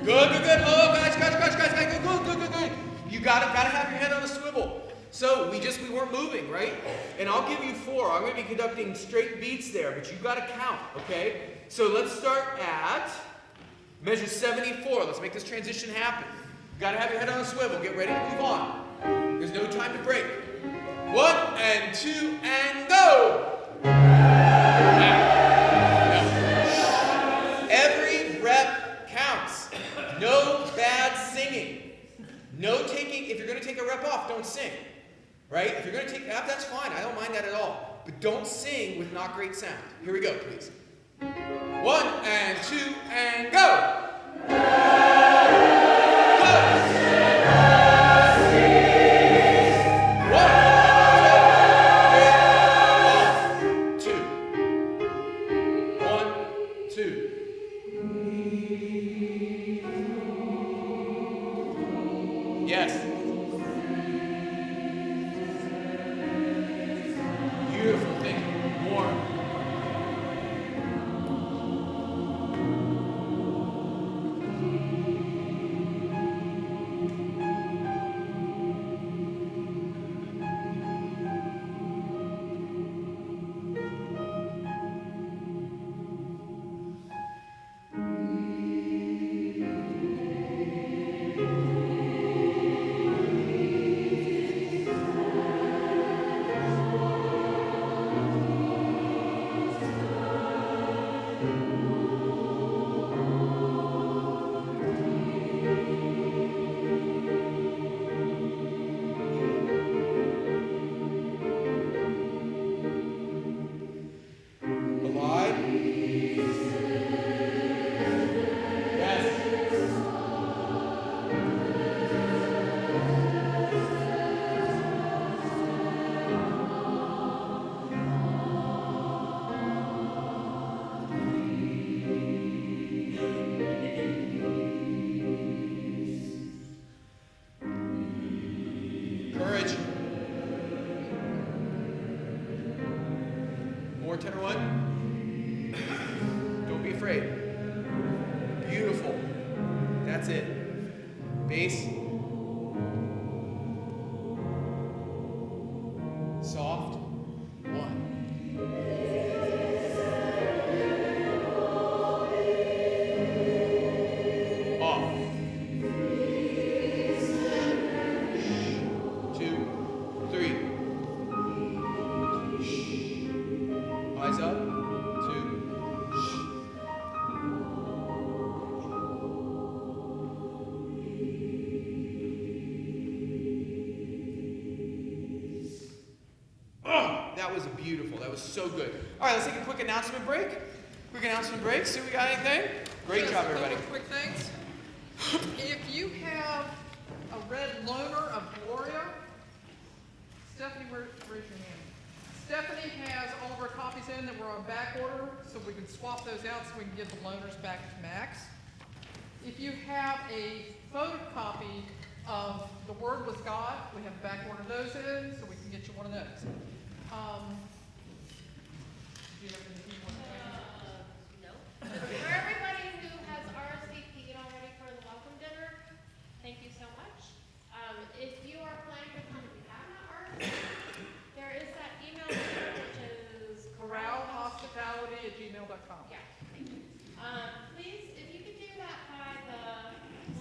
Good. Oh, guys. Good. You gotta have your head on a swivel. So we weren't moving, right? And I'll give you 4. I'm gonna be conducting straight beats there, but you gotta count, okay? So let's start at measure 74. Let's make this transition happen. You gotta have your head on a swivel. Get ready to move on. There's no time to break. 1 and 2 and go! Every rep counts. No bad singing. No taking, if you're going to take a rep off, don't sing. Right? If you're going to take that, that's fine. I don't mind that at all. But don't sing with not great sound. Here we go, please. 1 and 2 and go! Yes. Beautiful thing. More. More tenor 1. Don't be afraid. Beautiful. That's it. Bass. Soft. 1. Off. 2, 3. Eyes up. 2. That was beautiful. That was so good. All right, let's take a quick announcement break. See if we got anything. Great job, everybody. A couple quick things. If you have a red loaner of Gloria, Stephanie, where's your hand? Stephanie has all of our copies in that were on back order, so we can swap those out so we can give the loaners back to Max. If you have a photocopy of The Word Was God, we have back order those in, so we can get you one of those. Do you have anything you want to say? No. For everybody who has RSVP'd already for the welcome dinner, thank you so much. If you are planning to come and have an RSVP, there is that email address which is corralhospitality@gmail.com. Yeah. Please, if you could do that by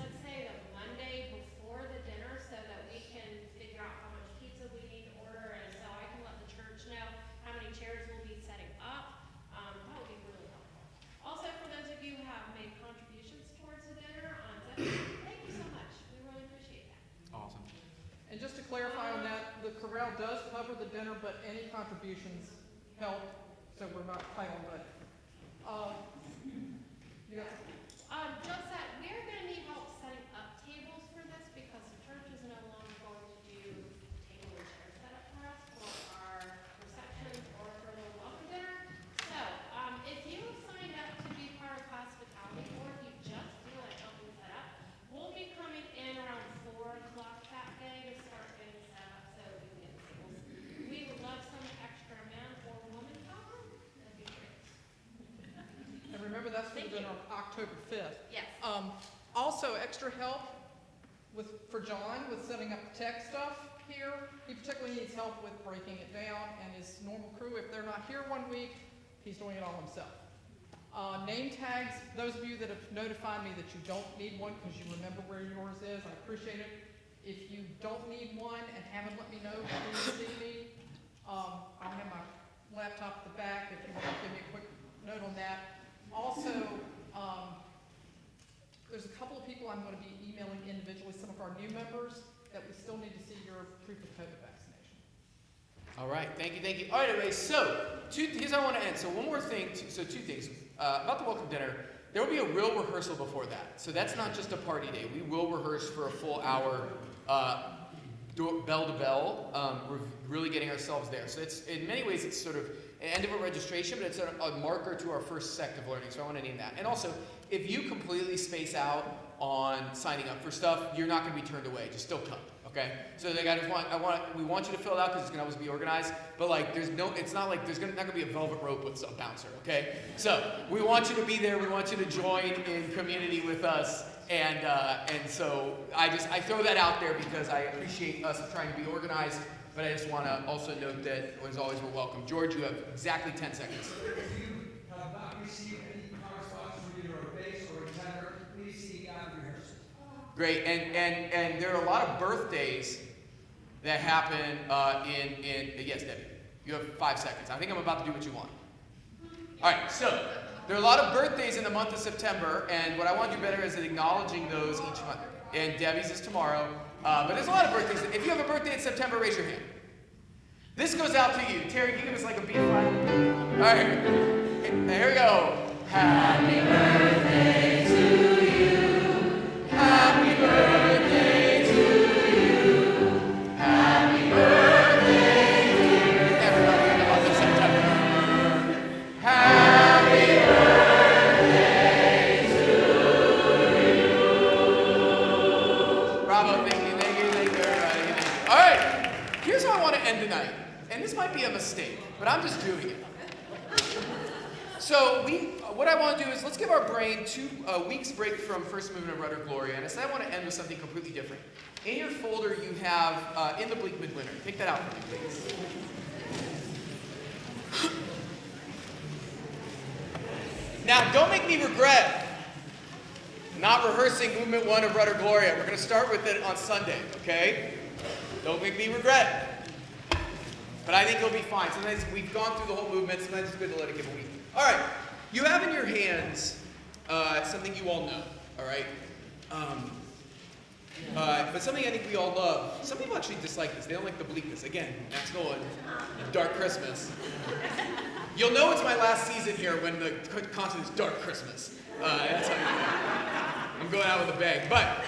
let's say the Monday before the dinner so that we can figure out how much pizza we need to order and so I can let the church know how many chairs we'll be setting up. That would be really helpful. Also, for those of you who have made contributions towards the dinner on Zephyr, thank you so much. We really appreciate that. Awesome. And just to clarify on that, the corral does cover the dinner, but any contributions help, so we're not tight on budget. Just that we're going to need help setting up tables for this because the church is no longer going to do table and chair setup for us for our receptions or for the welcome dinner. So, if you have signed up to be part of hospitality or if you just feel like helping set up, we'll be coming in around 4 o'clock that day to start getting set up so we can get tables. We would love some extra man or woman power. That'd be great. And remember, that's for the dinner on October 5th. Yes. Also, extra help for John with setting up the tech stuff here. He particularly needs help with breaking it down, and his normal crew, if they're not here one week, he's doing it all himself. Name tags, those of you that have notified me that you don't need one because you remember where yours is, I appreciate it. If you don't need one and haven't let me know, please see me. I'll have my laptop at the back if you want to give me a quick note on that. Also, there's a couple of people I'm going to be emailing individually, some of our new members, that we still need to see your proof of COVID vaccination. All right, thank you. All right, everybody, so here's how I want to end. So one more thing, two things. About the welcome dinner, there will be a real rehearsal before that. So that's not just a party day. We will rehearse for a full hour, bell to bell. We're really getting ourselves there. So it's, in many ways, it's sort of an end of a registration, but it's a marker to our first sect of learning. So I want to name that. And also, if you completely space out on signing up for stuff, you're not going to be turned away. Just still come, okay? So like, we want you to fill it out because it's going to always be organized. But like, it's not like there's not going to be a velvet rope with a bouncer, okay? So we want you to be there. We want you to join in community with us. And so I throw that out there because I appreciate us trying to be organized. But I just want to also note that, as always, we're welcome. George, you have exactly 10 seconds. If you have not received any correspondence from either a bass or a tenor, please seek out rehearsal. Great, and there are a lot of birthdays that happen yes, Debbie, you have 5 seconds. I think I'm about to do what you want. All right, so there are a lot of birthdays in the month of September, and what I want to do better is acknowledging those each month. And Debbie's is tomorrow. But there's a lot of birthdays. If you have a birthday in September, raise your hand. This goes out to you. Terry, can you give us like a B flat? All right. Here we go. Happy birthday to you. Happy birthday to you. Happy birthday, dear everybody in the month of September. Happy birthday to you. Bravo, thank you, everybody. All right, here's how I want to end tonight. And this might be a mistake, but I'm just doing it. So what I want to do is let's give our brain 2 weeks break from first movement of Rudder Gloria, and I want to end with something completely different. In your folder you have In the Bleak Midwinter. Take that out for me, please. Now, don't make me regret not rehearsing movement 1 of Rudder Gloria. We're going to start with it on Sunday, okay? Don't make me regret. But I think it'll be fine. Sometimes we've gone through the whole movement. Sometimes it's good to let it give a week. All right. You have in your hands something you all know. All right. But something I think we all love. Some people actually dislike this. They don't like the bleakness. Again, Max Nolan, Dark Christmas. You'll know it's my last season here when the content is Dark Christmas. That's how you know. I'm going out with a bang. But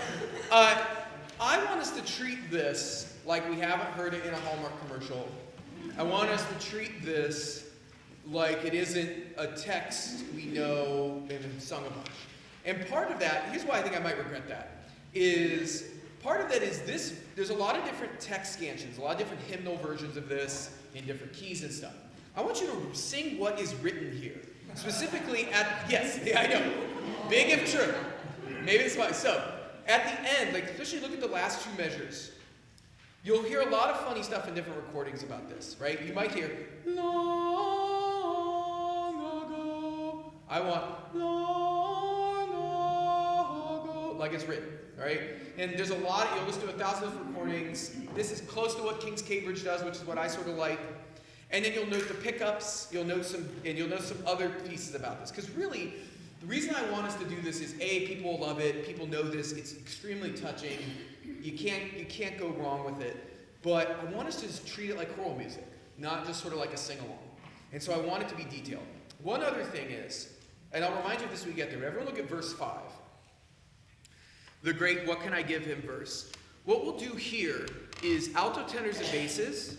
I want us to treat this like we haven't heard it in a Hallmark commercial. I want us to treat this like it isn't a text we know and sung a bunch. And part of that, here's why I think I might regret that, is part of that is this, there's a lot of different text scansions, a lot of different hymnal versions of this in different keys and stuff. I want you to sing what is written here. Specifically at, yes, yeah, I know, big if true. Maybe it's fine. So, at the end, like especially look at the last two measures. You'll hear a lot of funny stuff in different recordings about this, right? You might hear, long ago. I want, long ago, like it's written, right? And there's a lot, you'll listen to 1,000 of recordings. This is close to what King's Cambridge does, which is what I sort of like. And then you'll note the pickups, you'll note some other pieces about this. Because really, the reason I want us to do this is A, people will love it, people know this, it's extremely touching. You can't go wrong with it. But I want us to just treat it like choral music, not just sort of like a sing-along. And so I want it to be detailed. One other thing is, and I'll remind you of this when we get there, but everyone look at verse 5. The great what can I give him verse. What we'll do here is alto tenors and basses.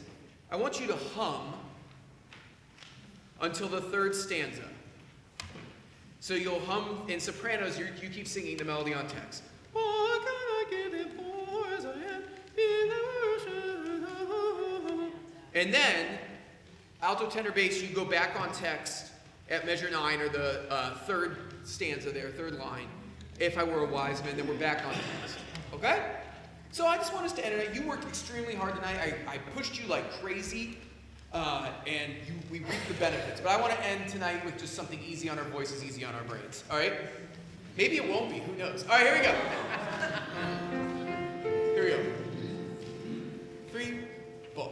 I want you to hum until the third stanza. So you'll hum, in sopranos, you keep singing the melody on text. What can I give him for as I am in the worship? And then, alto tenor bass, you go back on text at measure 9, or the third stanza there, third line. If I were a wise man, then we're back on text. Okay? So I just want us to end it. You worked extremely hard tonight. I pushed you like crazy, and we reaped the benefits. But I want to end tonight with just something easy on our voices, easy on our brains. All right? Maybe it won't be. Who knows? All right, here we go. Here we go. 3, 4.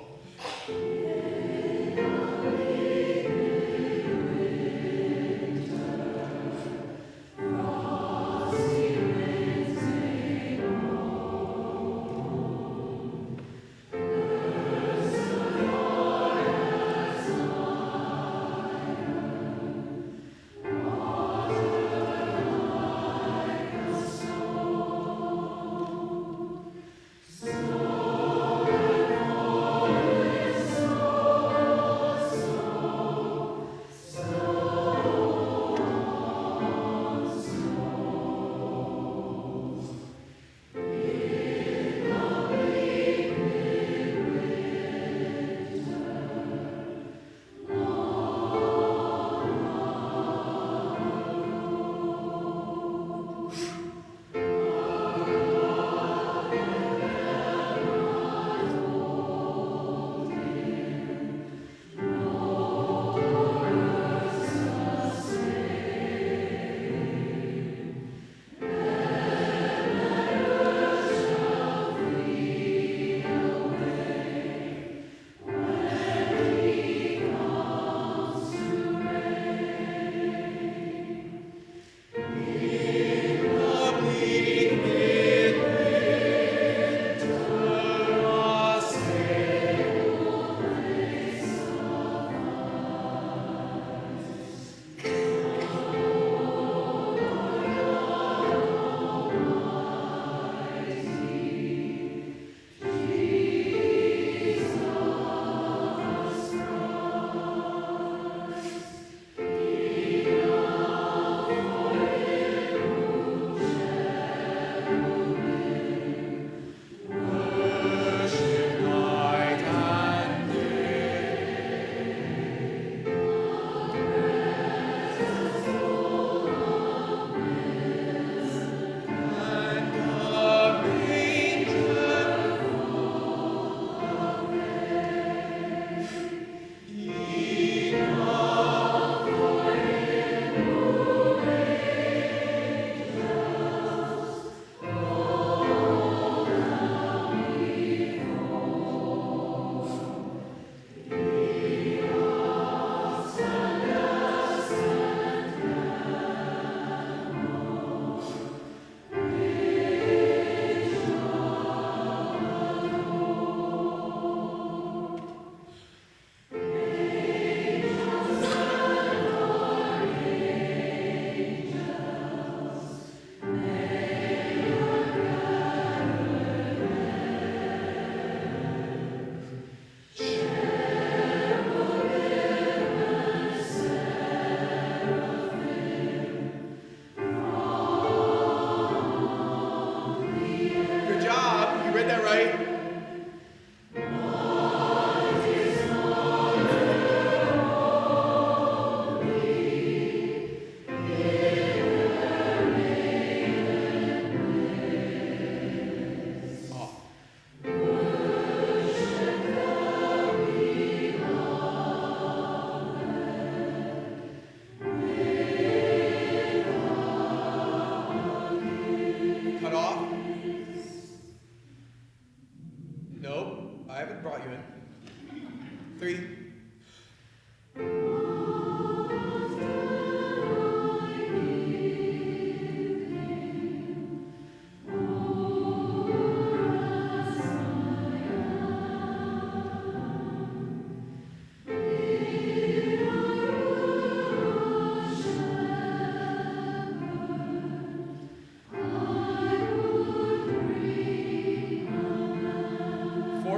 So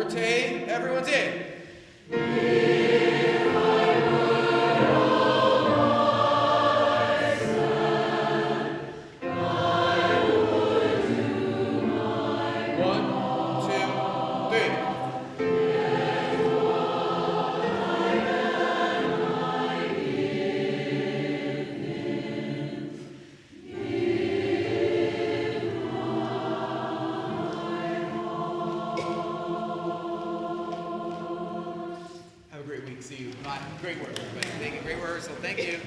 forte. Everyone's in. One, two, three. Have a great week. See you. Great work, everybody. Thank you. Great rehearsal. Thank you.